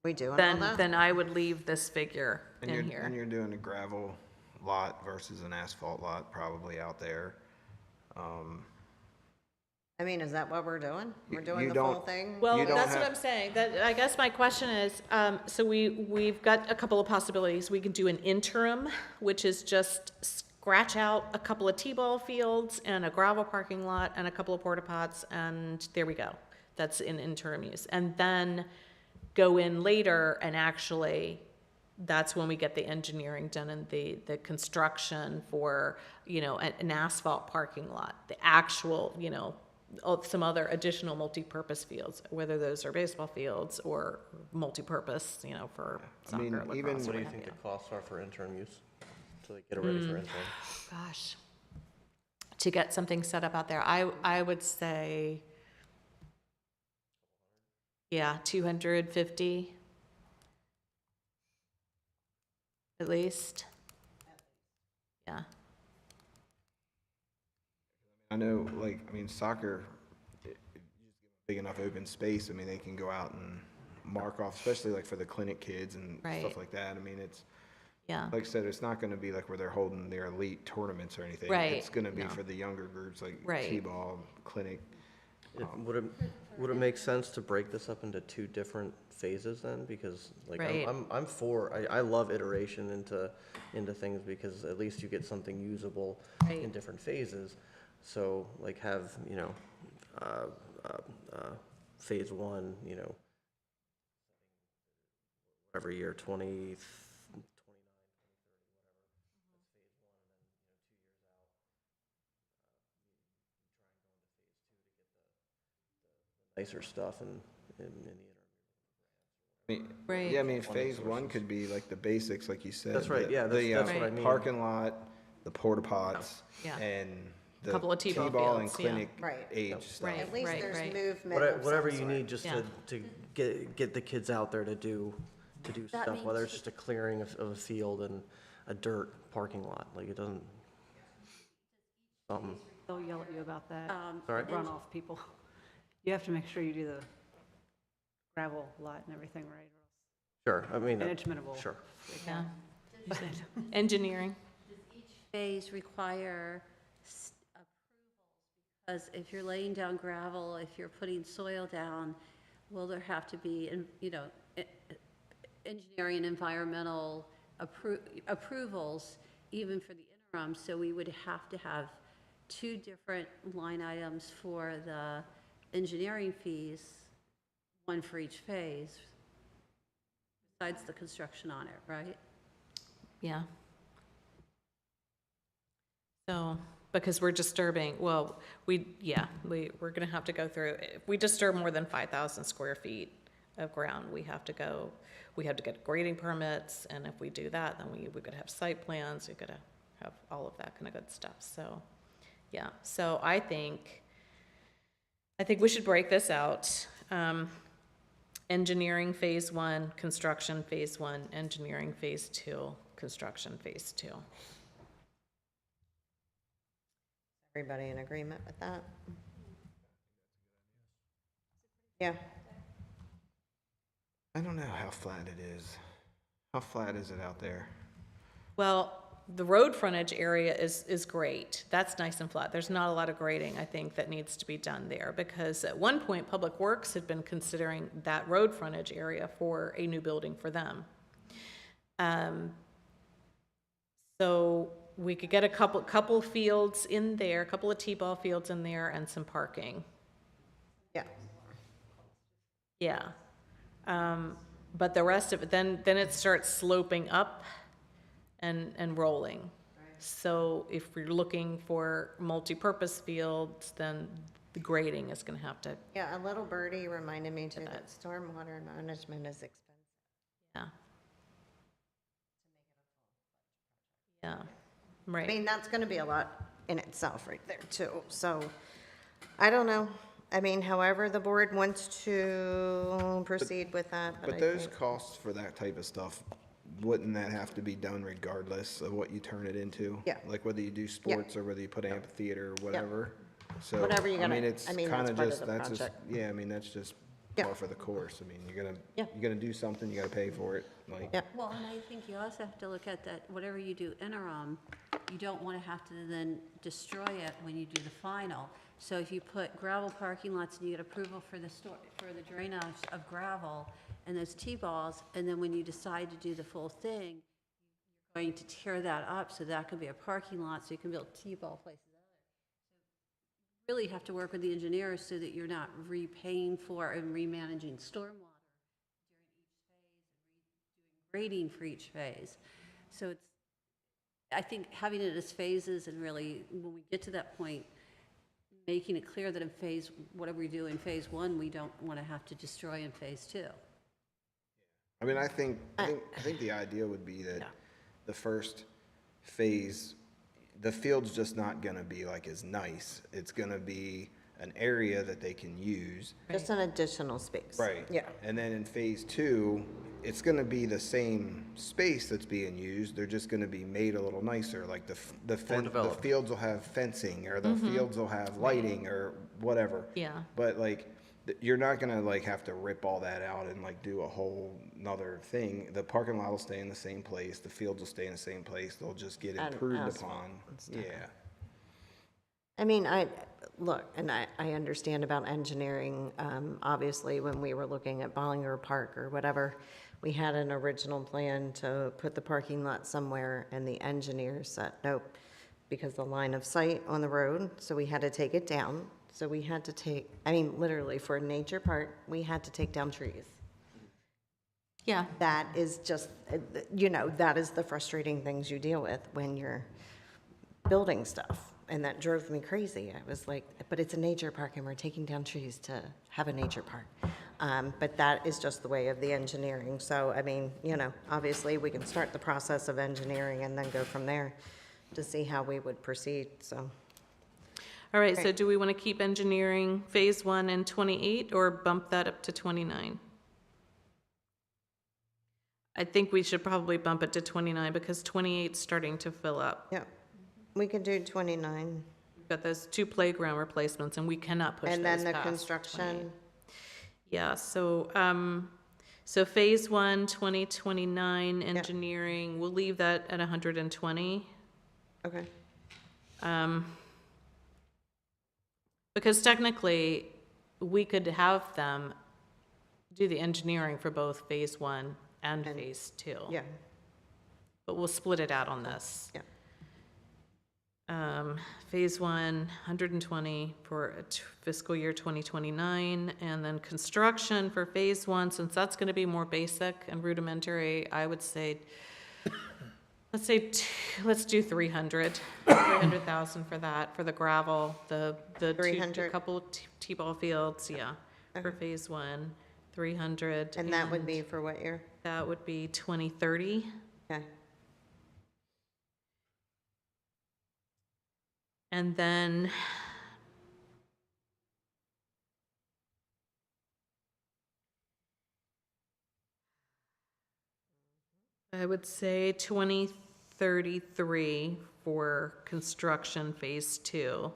we doing all that? then I would leave this figure And in you're, here. and you're doing a gravel lot versus an asphalt lot probably out there. I mean, is that what we're doing? We're You- doing you the full don't- thing? Well, You don't that's what have- I'm saying. That, I guess my question is, so we've got a couple of possibilities. We can do an interim, which is just scratch out a couple of T-ball fields and a gravel parking lot and a couple of porta pots, and there we go. That's in interim use. And then go in later and actually, that's when we get the engineering done and the construction for, an asphalt parking lot, the actual, some other additional multi-purpose fields, whether those are baseball fields or multi-purpose, for I mean, soccer, even- lacrosse, What do you what think have the costs are for interim use? To like get it ready for interim? Gosh, to get something set up out there, I would say, yeah, 250 at least. Yeah. I know, like, I mean, soccer, if you just give them big enough open space, I mean, they can go out and mark off, especially like for the clinic kids and Right. stuff like that. I mean, it's, Yeah. like I said, it's not gonna be like where they're holding their elite tournaments or anything. Right, It's gonna be no. for the younger groups, like Right. T-ball, clinic. Would it make sense to break this up into two different phases then? Because like Right. I'm for, I love iteration into things because at least you get something usable in Right. different phases. So like have, phase one, every year, 20, nicer stuff and in the interim. I mean, Right. yeah, I mean, phase one could be like the basics, like you said. That's right, yeah, that's what I mean. Parking lot, the porta pots, Yeah. and the Couple of T-ball T-ball and fields, yeah. clinic Right. age stuff. Right. At least there's right. movement of Whatever some you sort. need just Yeah. to get the kids out there to do That stuff, whether means- it's just a clearing of a field and a dirt parking lot, like it doesn't. Something, They'll yell at you about that, sorry? runoff people. You have to make sure you do the gravel lot and everything right, Sure, I mean, management will. sure. Yeah. Engineering. Phase require approvals, because if you're laying down gravel, if you're putting soil down, will there have to be, engineering and environmental approvals even for the interim? So we would have to have two different line items for the engineering fees, one for each phase, besides the construction on it, right? Yeah. So, because we're disturbing, well, we're gonna have to go through, if we disturb more than 5,000 square feet of ground, we have to get grading permits, and if we do that, then we could have site plans, we could have all of that kind of good stuff, so, yeah. So I think we should break this out. engineering phase 1, construction phase 1, engineering phase 2, construction phase 2. Everybody in agreement with that? Yeah. I don't know how flat it is. How flat is it out there? Well, the road frontage area is great. That's nice and flat. There's not a lot of grading, I think, that needs to be done there, because at one point, Public Works had been considering that road frontage area for a new building for them. So we could get a couple fields in there, a couple of T-ball fields in there, and some parking. Yeah. Yeah. But the rest of it, then it starts sloping up and rolling. So if we're looking for multi-purpose fields, then the grading is gonna have to, Yeah, a little birdie reminded me too that stormwater management is expensive. yeah. Yeah, I right. mean, that's gonna be a lot in itself right there too, so, I don't know. I mean, however the board wants to proceed with that, but I But those think, costs for that type of stuff, wouldn't that have to be done regardless of what you turn it into? Yeah. Like whether you do sports or whether you put amphitheater or whatever? So, Whatever you I gotta- mean, it's I mean, kind that's of part of just, the that's just, project. yeah, I mean, that's just Yeah. par for the course. I mean, Yeah. you're gonna do something, you gotta pay for it, like. yeah, Well, and I think you also have to look at that, whatever you do interim, you don't want to have to then destroy it when you do the final. So if you put gravel parking lots and you get approval for for the drainage of gravel and those T-balls, and then when you decide to do the full thing, you're going to tear that up, so that could be a parking lot, so you can build T-ball places out there. You really have to work with the engineers so that you're not repaying for and remanaging stormwater grading for each phase. So it's, I think having it as phases and really, when we get to that point, making it clear that in phase, whatever we do in phase 1, we don't want to have to destroy in phase 2. I mean, I think the idea would be that the first phase, the field's just not gonna be like as nice. It's gonna be an area that they can use. just an additional space. Right. Yeah, And then in phase 2, it's gonna be the same space that's being used, they're just gonna be made a little nicer, like the developed. fields will have fencing, or the fields will have lighting, or whatever. Yeah. But like, you're not gonna like have to rip all that out and like do a whole nother thing. The parking lot will stay in the same place, the fields will stay in the same place, they'll just get And improved asphalt upon. and stuff. Yeah. I mean, look, and I understand about engineering, obviously, when we were looking at Bollinger Park or whatever, we had an original plan to put the parking lot somewhere, and the engineer said, nope, because the line of sight on the road, so we had to take it down. So we had to take, I mean, literally, for a nature park, we had to take down trees. Yeah. That is just, that is the frustrating things you deal with when you're building stuff. And that drove me crazy. I was like, but it's a nature park and we're taking down trees to have a nature park. But that is just the way of the engineering. So, I mean, obviously we can start the process of engineering and then go from there to see how we would proceed, so. All right, so do we want to keep engineering phase 1 and 28 or bump that up to 29? I think we should probably bump it to 29 because 28 is starting to fill up. Yeah, we could do 29. We've got those 2 playground replacements and we cannot push those And then the past construction, 28. Yeah, so phase 1, 2029, engineering, we'll leave that at 120. okay. Because technically, we could have them do the engineering for both phase 1 and phase 2. Yeah, But we'll split it out on this. yeah. Phase 1, 120 for fiscal year 2029, and then construction for phase 1, since that's going to be more basic and rudimentary, I would say, let's do 300,000 for that, for the gravel, the 300. couple T-ball fields, yeah, for phase 1, 300. And that would be for what year? That would be 2030. Okay. And then I would say 2033 for construction phase 2.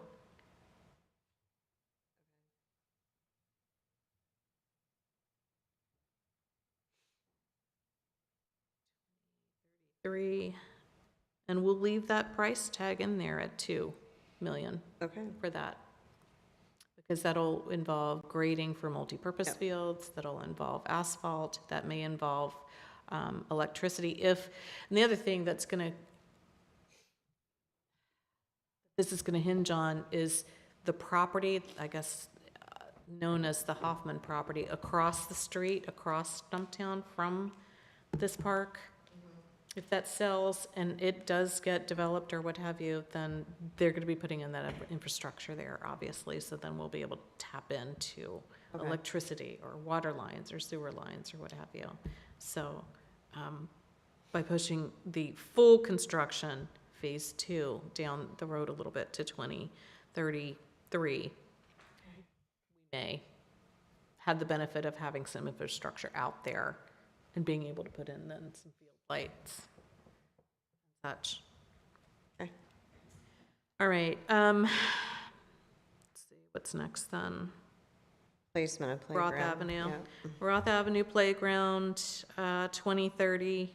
Three, and we'll leave that price tag in there at 2 million Okay. for that. Because that'll involve grading for multipurpose fields, that'll involve asphalt, that may involve electricity. And the other thing this is gonna hinge on is the property, I guess, known as the Hoffman property, across the street, across Stumptown from this park. If that sells and it does get developed or what have you, then they're gonna be putting in that infrastructure there, obviously, so then we'll be able to tap into electricity or water lines or sewer lines or what have you. So, by pushing the full construction, phase 2, down the road a little bit to 2033, we may have the benefit of having some infrastructure out there and being able to put in then some field lights, such. Okay. All right, let's see, what's next then? Placement of playground. Roth Avenue. Yeah. Roth Avenue Playground, 2030.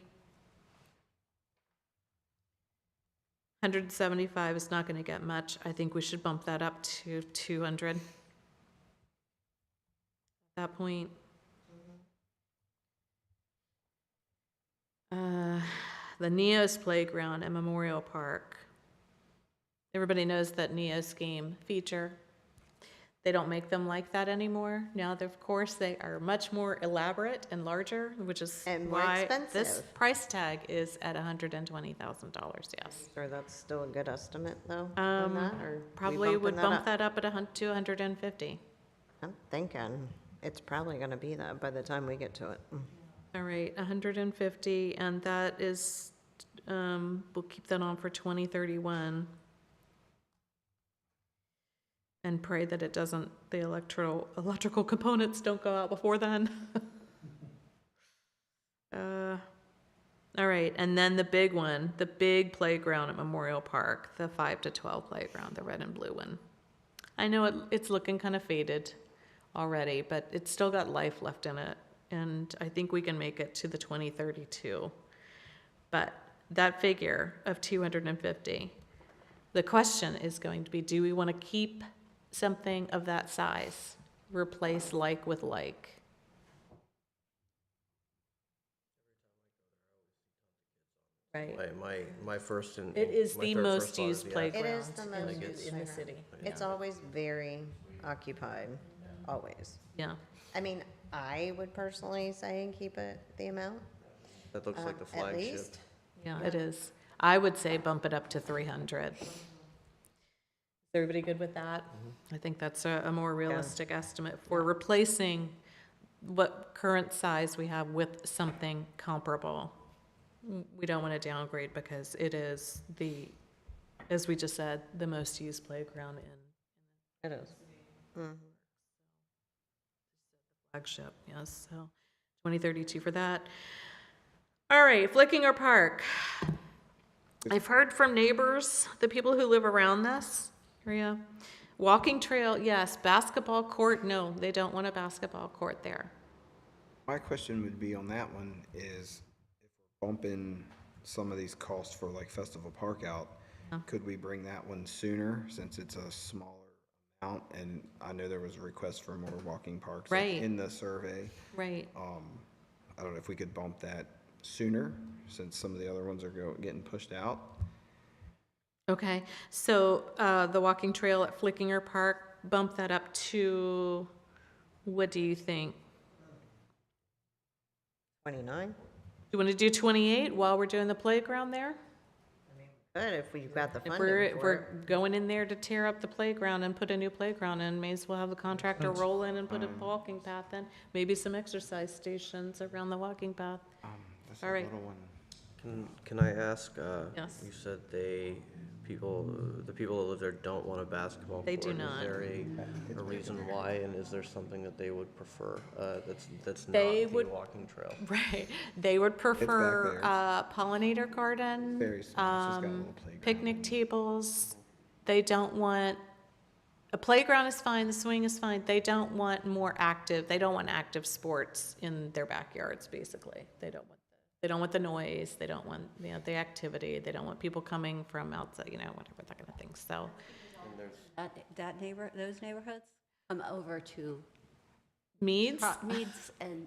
175 is not gonna get much. I think we should bump that up to 200. At that point. The Neos Playground at Memorial Park. Everybody knows that Neos game feature. They don't make them like that anymore. Now, of course, they are much more elaborate and larger, which is And more why this expensive. price tag is at $120,000, yes. Sure, that's still a good estimate, though, on that, or we Probably would bumping bump up? that up at 250. I'm thinking it's probably gonna be that by the time we get to it. All right, 150, and that is, we'll keep that on for 2031. And pray that it doesn't, the electrical components don't go out before then. All right, and then the big one, the big playground at Memorial Park, the 5 to 12 playground, the red and blue one. I know it's looking kind of faded already, but it's still got life left in it. And I think we can make it to the 2032. But that figure of 250, the question is going to be, do we want to keep something of that size, replace like with like? Right. My first and. It is my the first most thought used yeah. playground It is the most in used the city. It's always very occupied, always. Yeah. I mean, I would personally say keep it the amount, That looks like the at flagship. least. Yeah, it is. I would say bump it up to 300. Is everybody good with that? I think that's a more realistic estimate for replacing what current size we have with something comparable. We don't want to downgrade because it is the, as we just said, the most used playground in It is. flagship, yes, so 2032 for that. All right, Flickinger Park. I've heard from neighbors, the people who live around this area. Walking trail, yes. Basketball court, no, they don't want a basketball court there. My question would be on that one is, if we're bumping some of these costs for like Festival Park out, could we bring that one sooner since it's a smaller amount? And I know there was a request for more walking parks like, Right. in the survey. Right. I don't know if we could bump that sooner since some of the other ones are getting pushed out. Okay, so the walking trail at Flickinger Park, bump that up to, what do you think? 29? Do you want to do 28 while we're doing the playground there? Good, if we've got the If funding we're, for we're it. going in there to tear up the playground and put a new playground in, may as well have the contractor roll in and put a walking path in. Maybe some exercise stations around the walking path. That's All right. a little one. Can I ask, Yes. you said the people that live there don't want a basketball They court. do not. Is there a reason why, and is there something that they would prefer, that's not They the would- walking trail? Right, they would prefer there. pollinator garden, Very small. It's just got a little playground. picnic tables. They don't want, a playground is fine, the swing is fine. They don't want they don't want active sports in their backyards, basically. They don't want the noise, they don't want, the activity, they don't want people coming from outside, whatever, that kind of thing, so. Those neighborhoods come over to Meads? Meads, and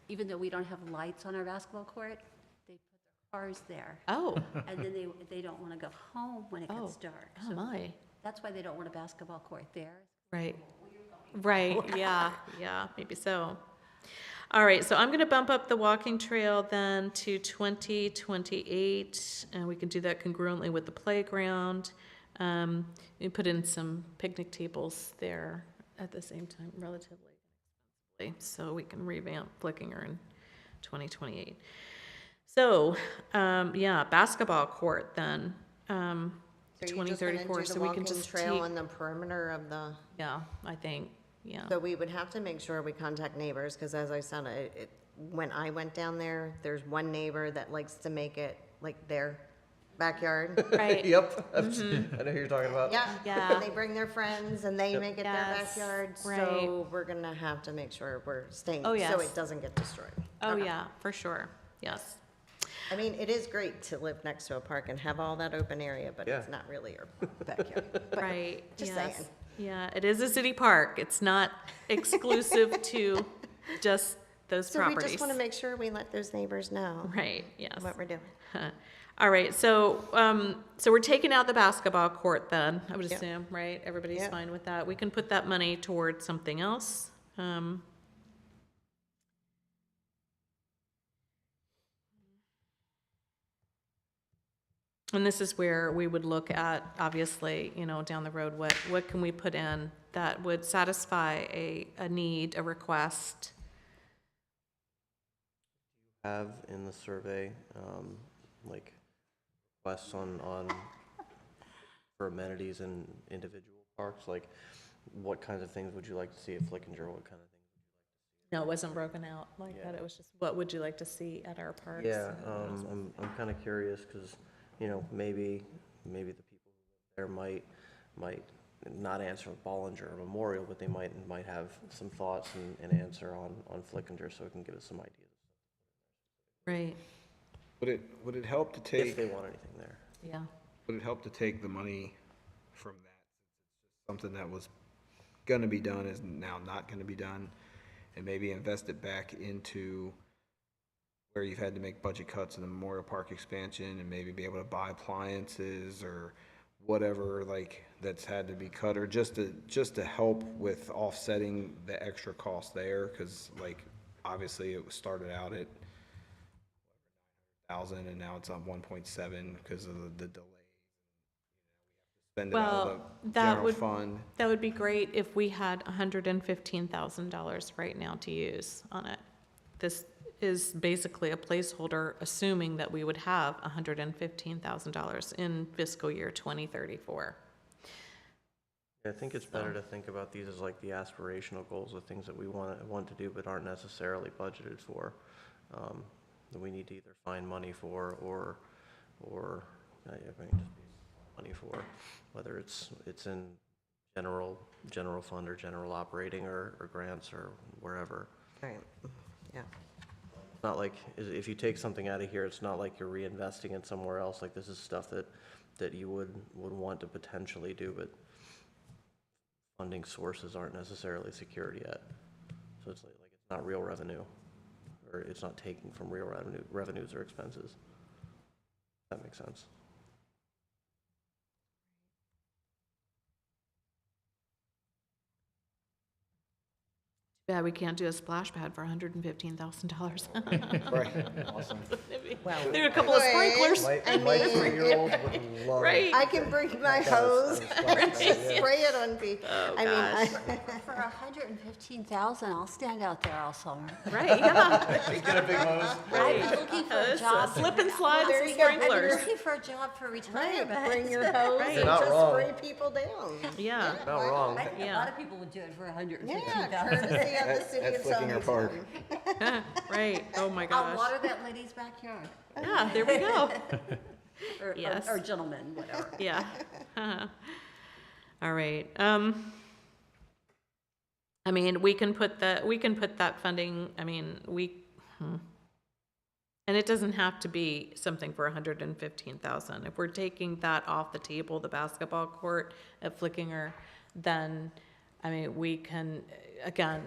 even though we don't have lights on our basketball court, they put their cars there. Oh, And then they don't want to go home when it gets dark. oh So my, that's why they don't want a basketball court there. right, yeah, maybe so. All right, so I'm gonna bump up the walking trail then to 2028, and we can do that congruently with the playground. We put in some picnic tables there at the same time, relatively inexpensively, so we can revamp Flickinger in 2028. So, basketball court then, So you're just gonna 2034, do so the we can walking just trail take, on the perimeter of the, yeah, I think, yeah. so we would have to make sure we contact neighbors, because as I said, when I went down there, there's one neighbor that likes to make it like their backyard. Right, Yep, I know who you're talking about. Yeah. And they bring their friends and they make it their Yes, backyard. right. So we're gonna have to make sure we're staying, Oh, so yes. it doesn't get destroyed. oh, Okay. yeah, for sure, yes. I mean, it is great to live next to a park and have all that open area, but it's Yeah. not really your backyard. But Right, Just yes. saying. Yeah, it is a city park. It's not exclusive to just those So we properties. just want to make sure we let those neighbors know Right, yes. what we're doing. All right, so, so we're taking out the basketball court then, I would Yep. assume, right? Everybody's Yep. fine with that. We can put that money towards something else. And this is where we would look at, obviously, down the road, what can we put in that would satisfy a need, a request? Have in the survey, like requests on for amenities in individual parks, like what kinds of things would you like to see at Flickinger? What kind of things? No, it wasn't broken out like that. It was just, what would you like to see at our parks? Yeah, I'm kind of curious because, maybe the people there might not answer Bollinger or Memorial, but they might have some thoughts and answer on Flickinger, so it can give us some ideas. Right, Would it help to If take, they want anything there. yeah. would it help to take the money from that? Something that was gonna be done is now not gonna be done, and maybe invest it back into where you've had to make budget cuts in the Memorial Park expansion, and maybe be able to buy appliances or whatever, like, that's had to be cut, or just to help with offsetting the extra cost there, because, like, obviously it was started out at 1,000 and now it's on 1.7 because of the delay. Spend it out of Well, the that general would, fund. that would be great if we had $115,000 right now to use on it. This is basically a placeholder, assuming that we would have $115,000 in fiscal year 2034. I think it's better to think about these as like the aspirational goals, the things that we want to do but aren't necessarily budgeted for. That we need to either find money for or I mean, just money for, whether it's in general fund or general operating or grants or wherever. Right, yeah. It's not like, if you take something out of here, it's not like you're reinvesting it somewhere else. Like, this is stuff that you would want to potentially do, but funding sources aren't necessarily secured yet. So it's like it's not real revenue, or it's not taking from real revenues or expenses. That makes sense. Yeah, we can't do a splash pad for $115,000. Right, awesome. Well, There are a couple of Good. sprinklers. My I my mean, 3-year-old would love. Right. I can bring my hose, spray it on people. I mean, For 115,000, I'll stand out there all summer. Right, yeah. Just get a big hose. I've been looking for a job. Slip and slide there and you go. I've been sprinklers. looking for a job for retirement. right, bring your hose Right. and You're not just wrong. spray people down. Yeah. Not wrong. I think a Yeah. lot of people would do it for Yeah, 115,000. courtesy of the city At of Flickinger Park. Taneytown. Right. Oh my I'll gosh. water that lady's backyard, Yeah, there we go. Yes. or gentleman, whatever. Yeah. All right. I mean, we can put that funding, I mean, and it doesn't have to be something for 115,000. If we're taking that off the table, the basketball court at Flickinger, then, I mean, we can, again,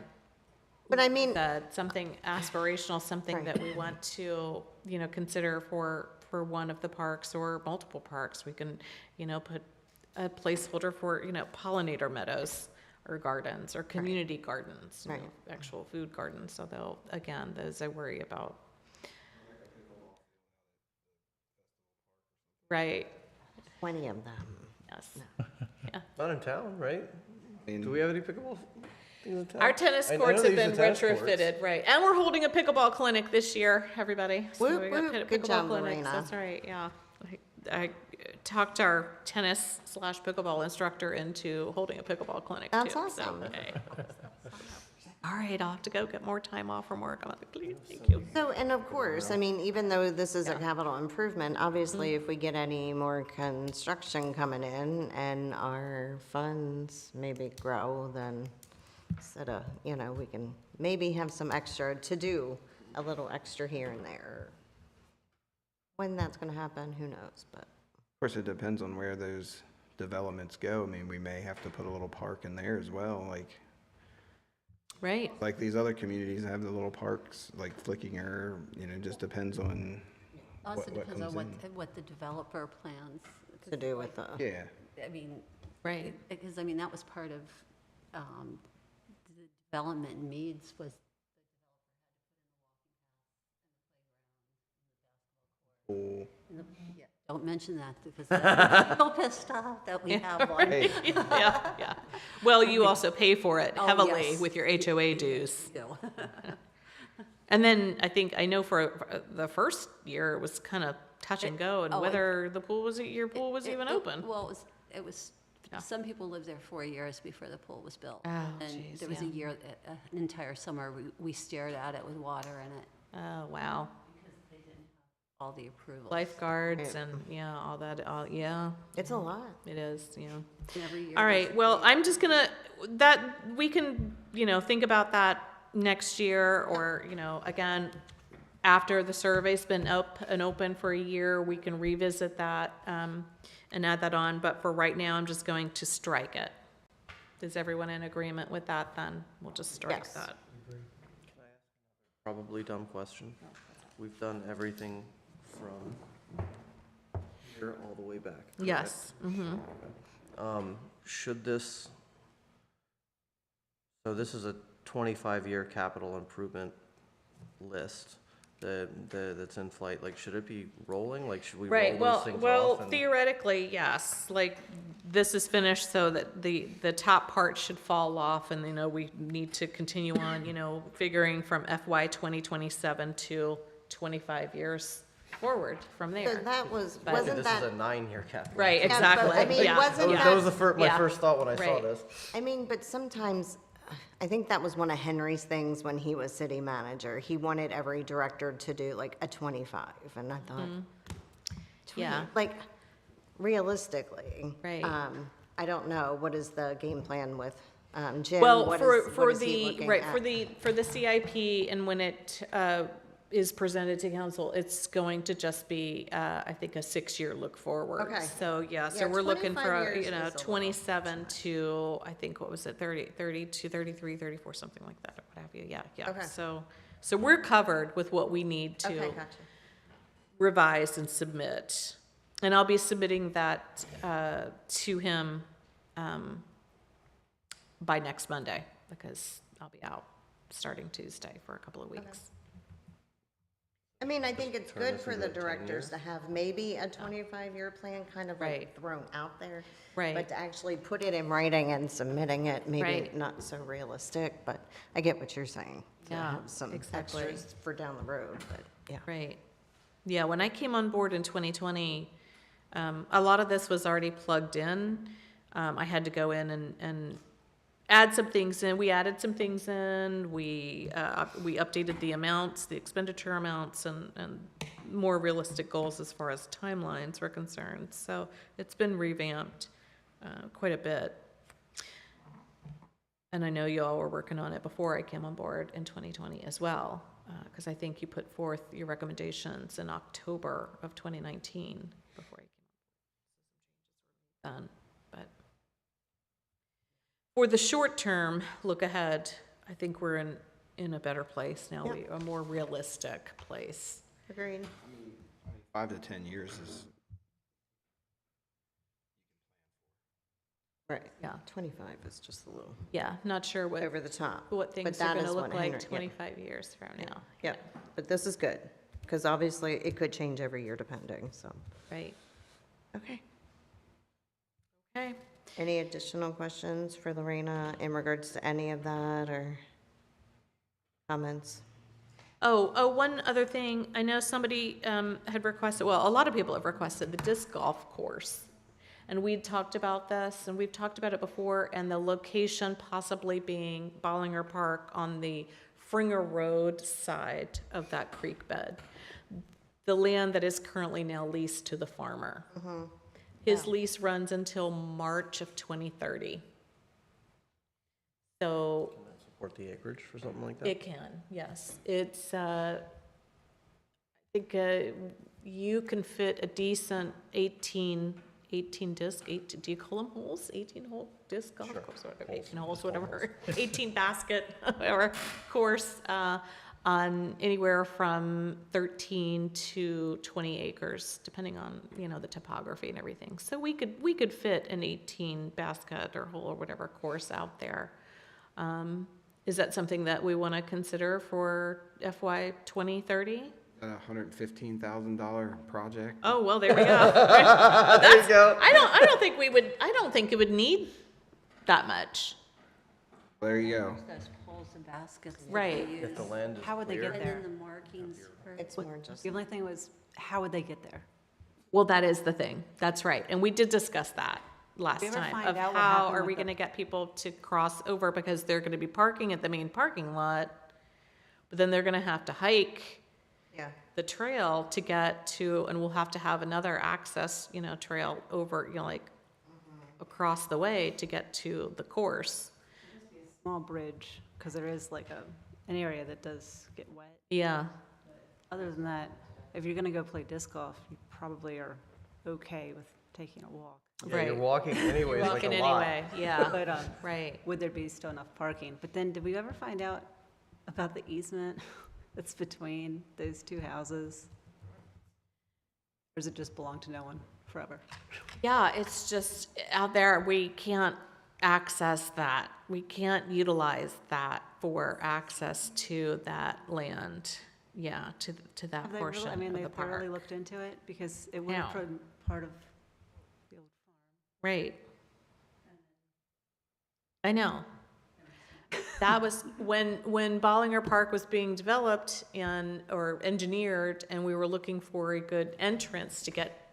But I mean, that something aspirational, something that we want to, consider for one of the parks or multiple parks. We can, put a placeholder for, pollinator meadows or gardens or community gardens, Right. actual food gardens. So those I worry about. Right, plenty of them. yes. Not in town, right? mean- Do we have any pickleball things in town? Our tennis I know courts they have use been the tennis courts. retrofitted, right. And we're holding a pickleball clinic this year, everybody. So Whoop, we got whoop. pickleball Good job, clinics. Lorena. That's right, yeah. I talked our tennis/pickleball instructor into holding a pickleball clinic too. That's so, awesome. hey. All right, I'll have to go get more time off from work. I'm like, please, thank you. So, and of course, I mean, even though this is a capital improvement, obviously, if we get any more construction coming in and our funds maybe grow, then instead of, we can maybe have some extra to do, a little extra here and there. When that's gonna happen, who knows, but. Of course, it depends on where those developments go. I mean, we may have to put a little park in there as well, Right, like these other communities have the little parks, like Flickinger, it just depends on Also what depends on comes in. what the developer plans. To do with the, Yeah, I mean, right. because, that was part of the development needs was cool. yeah, don't mention that because they're so pissed off that we have one. Hey, Yeah. Well, you also pay for it Oh, heavily yes. with your HOA dues. So, And then I know for the first year, it was kind of touch and go and whether the pool was, your pool was even open. Well, it was, Yeah. some people lived there 4 years before the pool was built. Oh, And geez, there was a yeah. year, an entire summer, we stared at it with water in it, Oh, wow. all the approvals. Lifeguards and, all that, yeah, it's a lot. it is, And every year All right, there's- well, I'm just gonna, we can, think about that next year or, again, after the survey's been up and open for a year, we can revisit that, and add that on, but for right now, I'm just going to strike it. Is everyone in agreement with that then? We'll just strike Yes. that. Probably dumb question. We've done everything from here all the way back. correct? Yes, mm-hmm, Should this, so this is a 25-year capital improvement list that's in flight. Like, should it be rolling? Like, should we right, roll well, those things well, off? and- theoretically, yes, like, this is finished so that the top part should fall off and, we need to continue on, figuring from FY 2027 to 25 years forward from So there. that was, But- wasn't This that, is a 9-year capital. Right, Yeah, but, exactly, I mean, yeah. wasn't That was my Yeah. first thought when I saw Right. this. I mean, but sometimes, I think that was one of Henry's things when he was city manager. He wanted every director to do like a 25, and I thought, Yeah, like, realistically. Right. I don't know, what is the game plan with Jim? well, What for, is- for what is he the, looking right, at? for the CIP and when it, is presented to council, it's going to just be, I think, a 6-year look forward. Okay. So, yeah, so Yeah, we're looking 25 for, years is a little 27 to, I think, what was it, 30 to 33, 34, something like that, or what have you, yeah. Okay. So we're covered with what we need Okay, to gotcha. revise and submit. And I'll be submitting that to him by next Monday, because I'll be out. starting Tuesday for a couple of weeks. I mean, I think it's turn good this for into the a 10 directors to year. have maybe a 25-year plan kind of like Right. thrown out there. Right. But to actually put it in writing and submitting it, maybe Right. not so realistic, but I get what you're saying. To Yeah, have some exactly. extras for down the road, but yeah. Right. Yeah, when I came on board in 2020, a lot of this was already plugged in. I had to go in and add some things in. We added some things in. We updated the amounts, the expenditure amounts, and more realistic goals as far as timelines were concerned. So it's been revamped quite a bit. And I know you all were working on it before I came on board in 2020 as well, because I think you put forth your recommendations in October of 2019 before I came on. But for the short term, look ahead, I think we're in a better place now, Yep. a more realistic place. Agreed. 5 to 10 years is, Right. Yeah. 25 is just a little Yeah, not sure over the top. what things that are going is to what look like Henry- yeah. 25 years from now. Yeah, but this is good, because obviously it could change every year depending, so. Right. Okay. Okay. Any additional questions for Lorena in regards to any of that or comments? Oh, one other thing. I know somebody had requested, well, a lot of people have requested the disc golf course. And we'd talked about this, and we've talked about it before, and the location possibly being Bollinger Park on the Fringer Road side of that creek bed. The land that is currently now leased to the farmer. His lease runs until March of 2030. So Can that support the acreage for something like that? it can, yes. It's, I think you can fit a decent 18 disc, do you call them holes? 18-hole disc golf Sure. course, whatever, Holes. 18 holes, Just call them whatever, 18 basket, whatever, course, on anywhere from 13 to 20 acres, depending on, the topography and everything. So we could fit an 18 basket or hole or whatever course out there. Is that something that we want to consider for FY 2030? a $115,000 project. Oh, well, there we go. There you go. I don't think it would need that much. There you go. Those poles and baskets that Right. they If the use. land is How would they clear. get And there? then the markings for. It's more just, The only thing was, how would they get there? Well, that is the thing. That's right. And we did discuss that last Did we ever time find of out what how happened are with we the- going to get people to cross over because they're going to be parking at the main parking lot, but then they're going to have to hike yeah. the trail to get to, and we'll have to have another access, trail over, across the way to get to the course. Small bridge, because there is like an area that does get wet. Yeah, Other than that, if you're gonna go play disc golf, you probably are okay with taking a walk. Yeah, you're Right. walking anyways, like walking a lot. anyway, yeah, But, right. would there be still enough parking? But then, did we ever find out about the easement that's between those two houses? Or does it just belong to no one forever? Yeah, it's just out there, we can't access that. We can't utilize that for access to that land, yeah, to that Have they portion really, I mean, of they the thoroughly park. looked into it? Because it would No. have been part of the old farm. Right. I know. That was when Bollinger Park was being developed or engineered, and we were looking for a good entrance to get,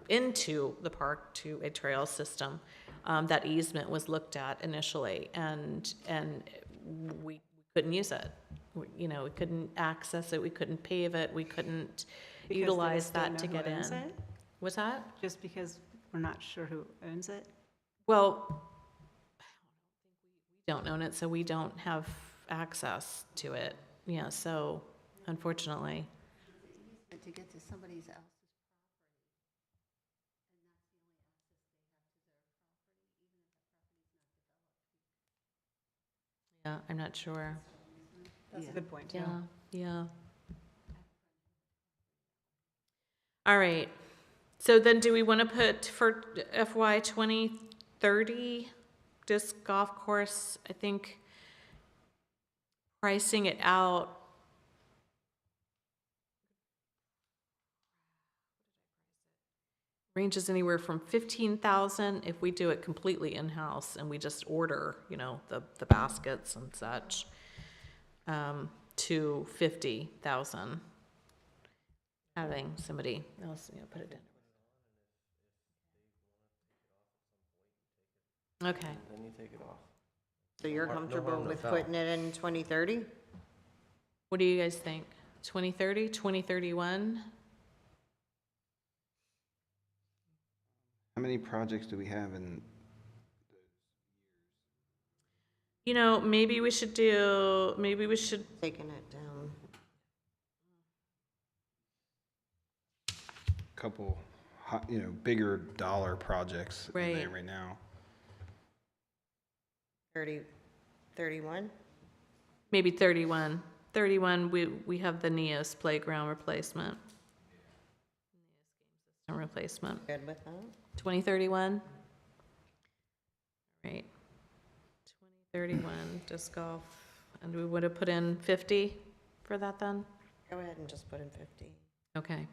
into the park to a trail system. That easement was looked at initially, and we couldn't use it. We couldn't access it, we couldn't pave it, we couldn't Because they utilize just don't that to know who get owns in. it? What's that? Just because we're not sure who owns it? Well, we don't own it, so we don't have access to it. Yeah, so unfortunately. But to get to somebody's else's Yeah, I'm not sure. That's a good point, too. Yeah, yeah. All right. So then do we want to put for FY 2030 disc golf course? I think pricing it out, ranges anywhere from 15,000 if we do it completely in-house and we just order, you know, the baskets and such, to 50,000. Having somebody else, you know, put it in. Okay. Then you take it off. So you're No comfortable harm, no with foul. putting it in 2030? What do you guys think? 2030, 2031? How many projects do we have in? You know, maybe we should, Taking it down. Couple, bigger dollar projects in there Right. right now. 30, 31? maybe 31. 31, we have the NEOS playground replacement. System replacement. Good with that? 2031? Right. 2031, disc golf. And we would have put in 50 for that then? Go ahead and just put in 50. Okay.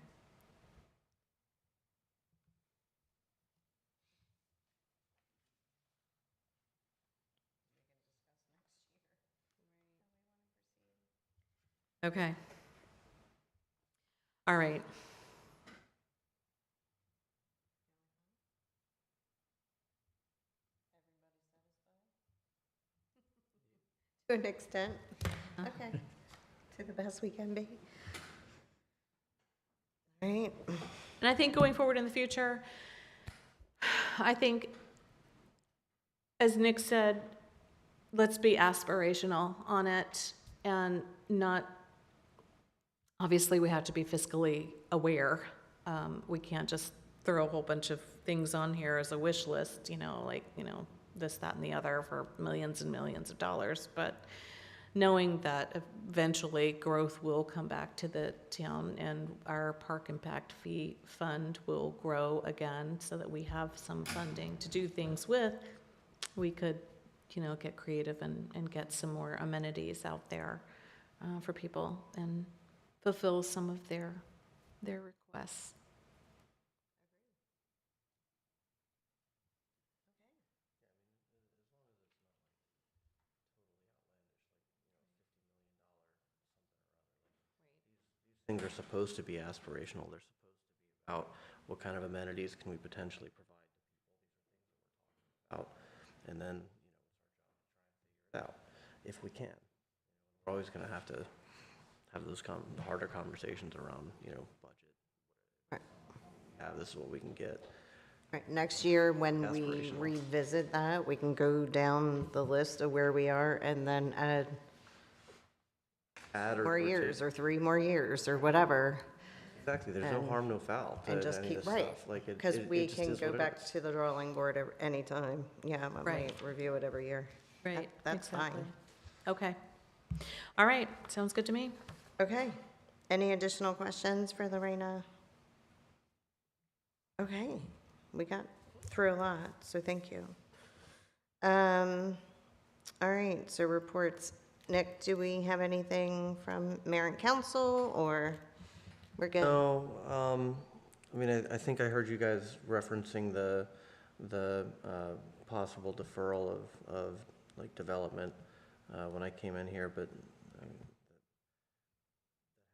Okay. All right. To an extent. Okay. To the best we can be. All right. And I think going forward in the future, I think, as Nick said, let's be aspirational on it and not, obviously, we have to be fiscally aware. We can't just throw a whole bunch of things on here as a wish list, you know, like, you know, this, that, and the other for millions and millions of dollars. But knowing that eventually growth will come back to the town and our park impact fee fund will grow again so that we have some funding to do things with, we could, you know, get creative and get some more amenities out there for people and fulfill some of their requests. Things are supposed to be aspirational. They're supposed to be about what kind of amenities can we potentially provide to people. And then, it's our job to try and figure it out if we can. We're always going to have those harder conversations around, budget. Right. Yeah, this is what we can get. Right, next year, when we Aspirational. revisit that, we can go down the list of where we are and then add Add more or years take. or 3 more years or whatever. Exactly. There's no and- harm, no foul to And just any keep, of this right, stuff. Like because it we just can is go what it back is. to the drawing board anytime. Yeah, when we Right. review it every year. Right. That's fine. exactly. Okay. All right, sounds good to me. Okay. Any additional questions for Lorena? Okay, we got through a lot, so thank you. All right, so reports. Nick, do we have anything from mayor and council, or we're good? No, I mean, I think I heard you guys referencing the possible deferral of like development when I came in here, but it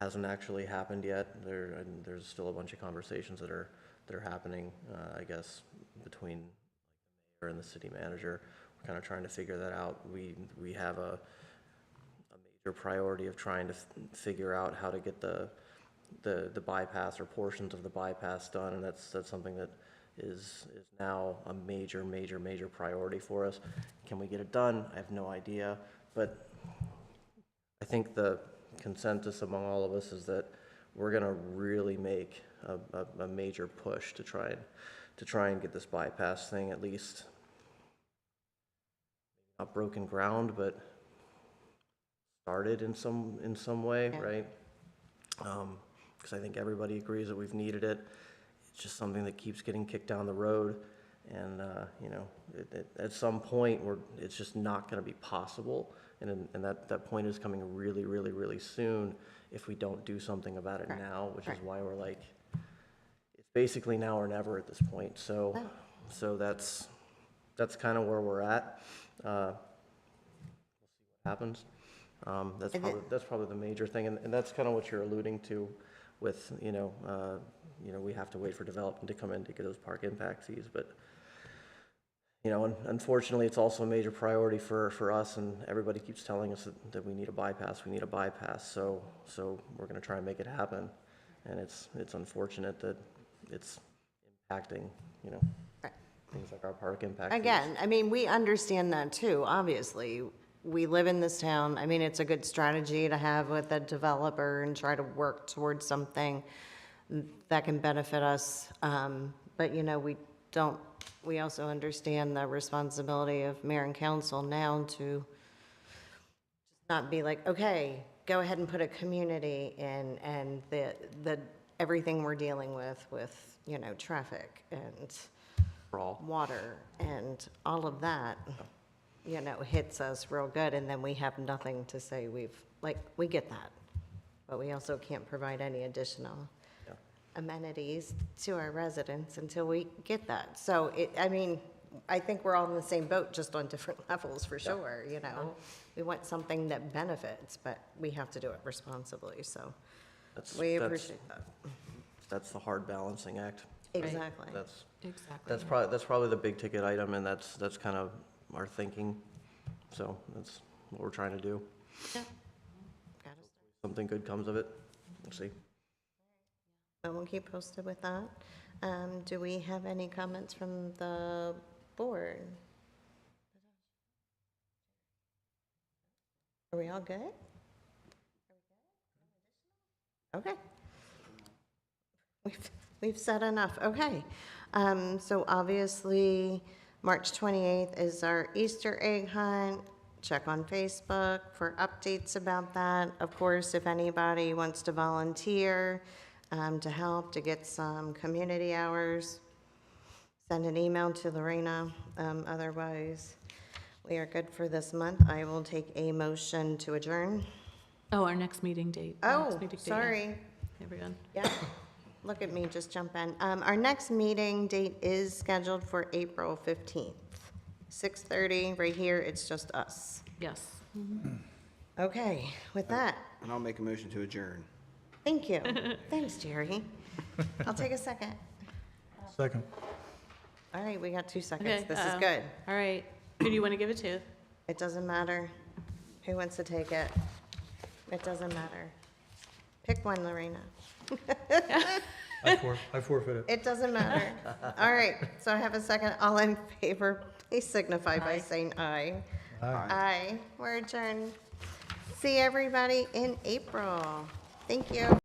hasn't actually happened yet. There's still a bunch of conversations that are happening, I guess, between the mayor and the city manager. We're kind of trying to figure that out. We have a major priority of trying to figure out how to get the bypass or portions of the bypass done, and that's something that is now a major priority for us. Can we get it done? I have no idea, but I think the consensus among all of us is that we're going to really make a major push to try and get this bypass thing at least not broken ground, but started in some way, Yeah. right? Because I think everybody agrees that we've needed it. It's just something that keeps getting kicked down the road, and at some point, it's just not going to be possible and that point is coming really, really, really soon if we don't do something about it now, which is why we're like, it's basically now or never at this point. So, so that's kind of where we're at. We'll see what happens. That's probably the major thing, and that's kind of what you're alluding to with, we have to wait for development to come in to get those park impact fees, but, unfortunately, it's also a major priority for us, and everybody keeps telling us that we need a bypass, so we're gonna try and make it happen, and it's unfortunate that it's impacting, things like our park impact fees. Again, I mean, we understand that too, obviously. We live in this town. I mean, it's a good strategy to have with a developer and try to work towards something that can benefit us. But, we also understand the responsibility of mayor and council now to just not be like, okay, go ahead and put a community in, and the everything we're dealing with, traffic and water and all of that, hits us real good, and then we have nothing to say we get that, but we also can't provide any additional amenities to our residents until we get that. So I think we're all in the same boat, just on different levels for sure, We want something that benefits, but we have to do it responsibly, so we appreciate that. That's the hard balancing act. Exactly. That's probably the big ticket item, and that's kind of our thinking. So that's what we're trying to do. Yeah. Something good comes of it. We'll see. And we'll keep posted with that. Do we have any comments from the board? Are we all good? Okay. We've said enough. Okay. So obviously, March 28th is our Easter egg hunt. Check on Facebook for updates about that. Of course, if anybody wants to volunteer to help, to get some community hours, send an email to Lorena. Otherwise, we are good for this month. I will take a motion to adjourn. Oh, our next meeting date. Oh, sorry. There we go. Yeah, look at me, just jump in. Our next meeting date is scheduled for April 15th, 6:30, right here, it's just us. Yes. Okay, with that, And I'll make a motion to adjourn. thank you. Thanks, Jerry. I'll take a second. Second. All right, we got 2 seconds, Okay, this is good. All right. Who do you want to give it to? It doesn't matter who wants to take it. It doesn't matter. Pick one, Lorena. I forfeit it. It doesn't matter. All right, so I have a second. All in favor, please signify by saying aye. Aye. Aye. We're adjourned. See everybody in April. Thank you.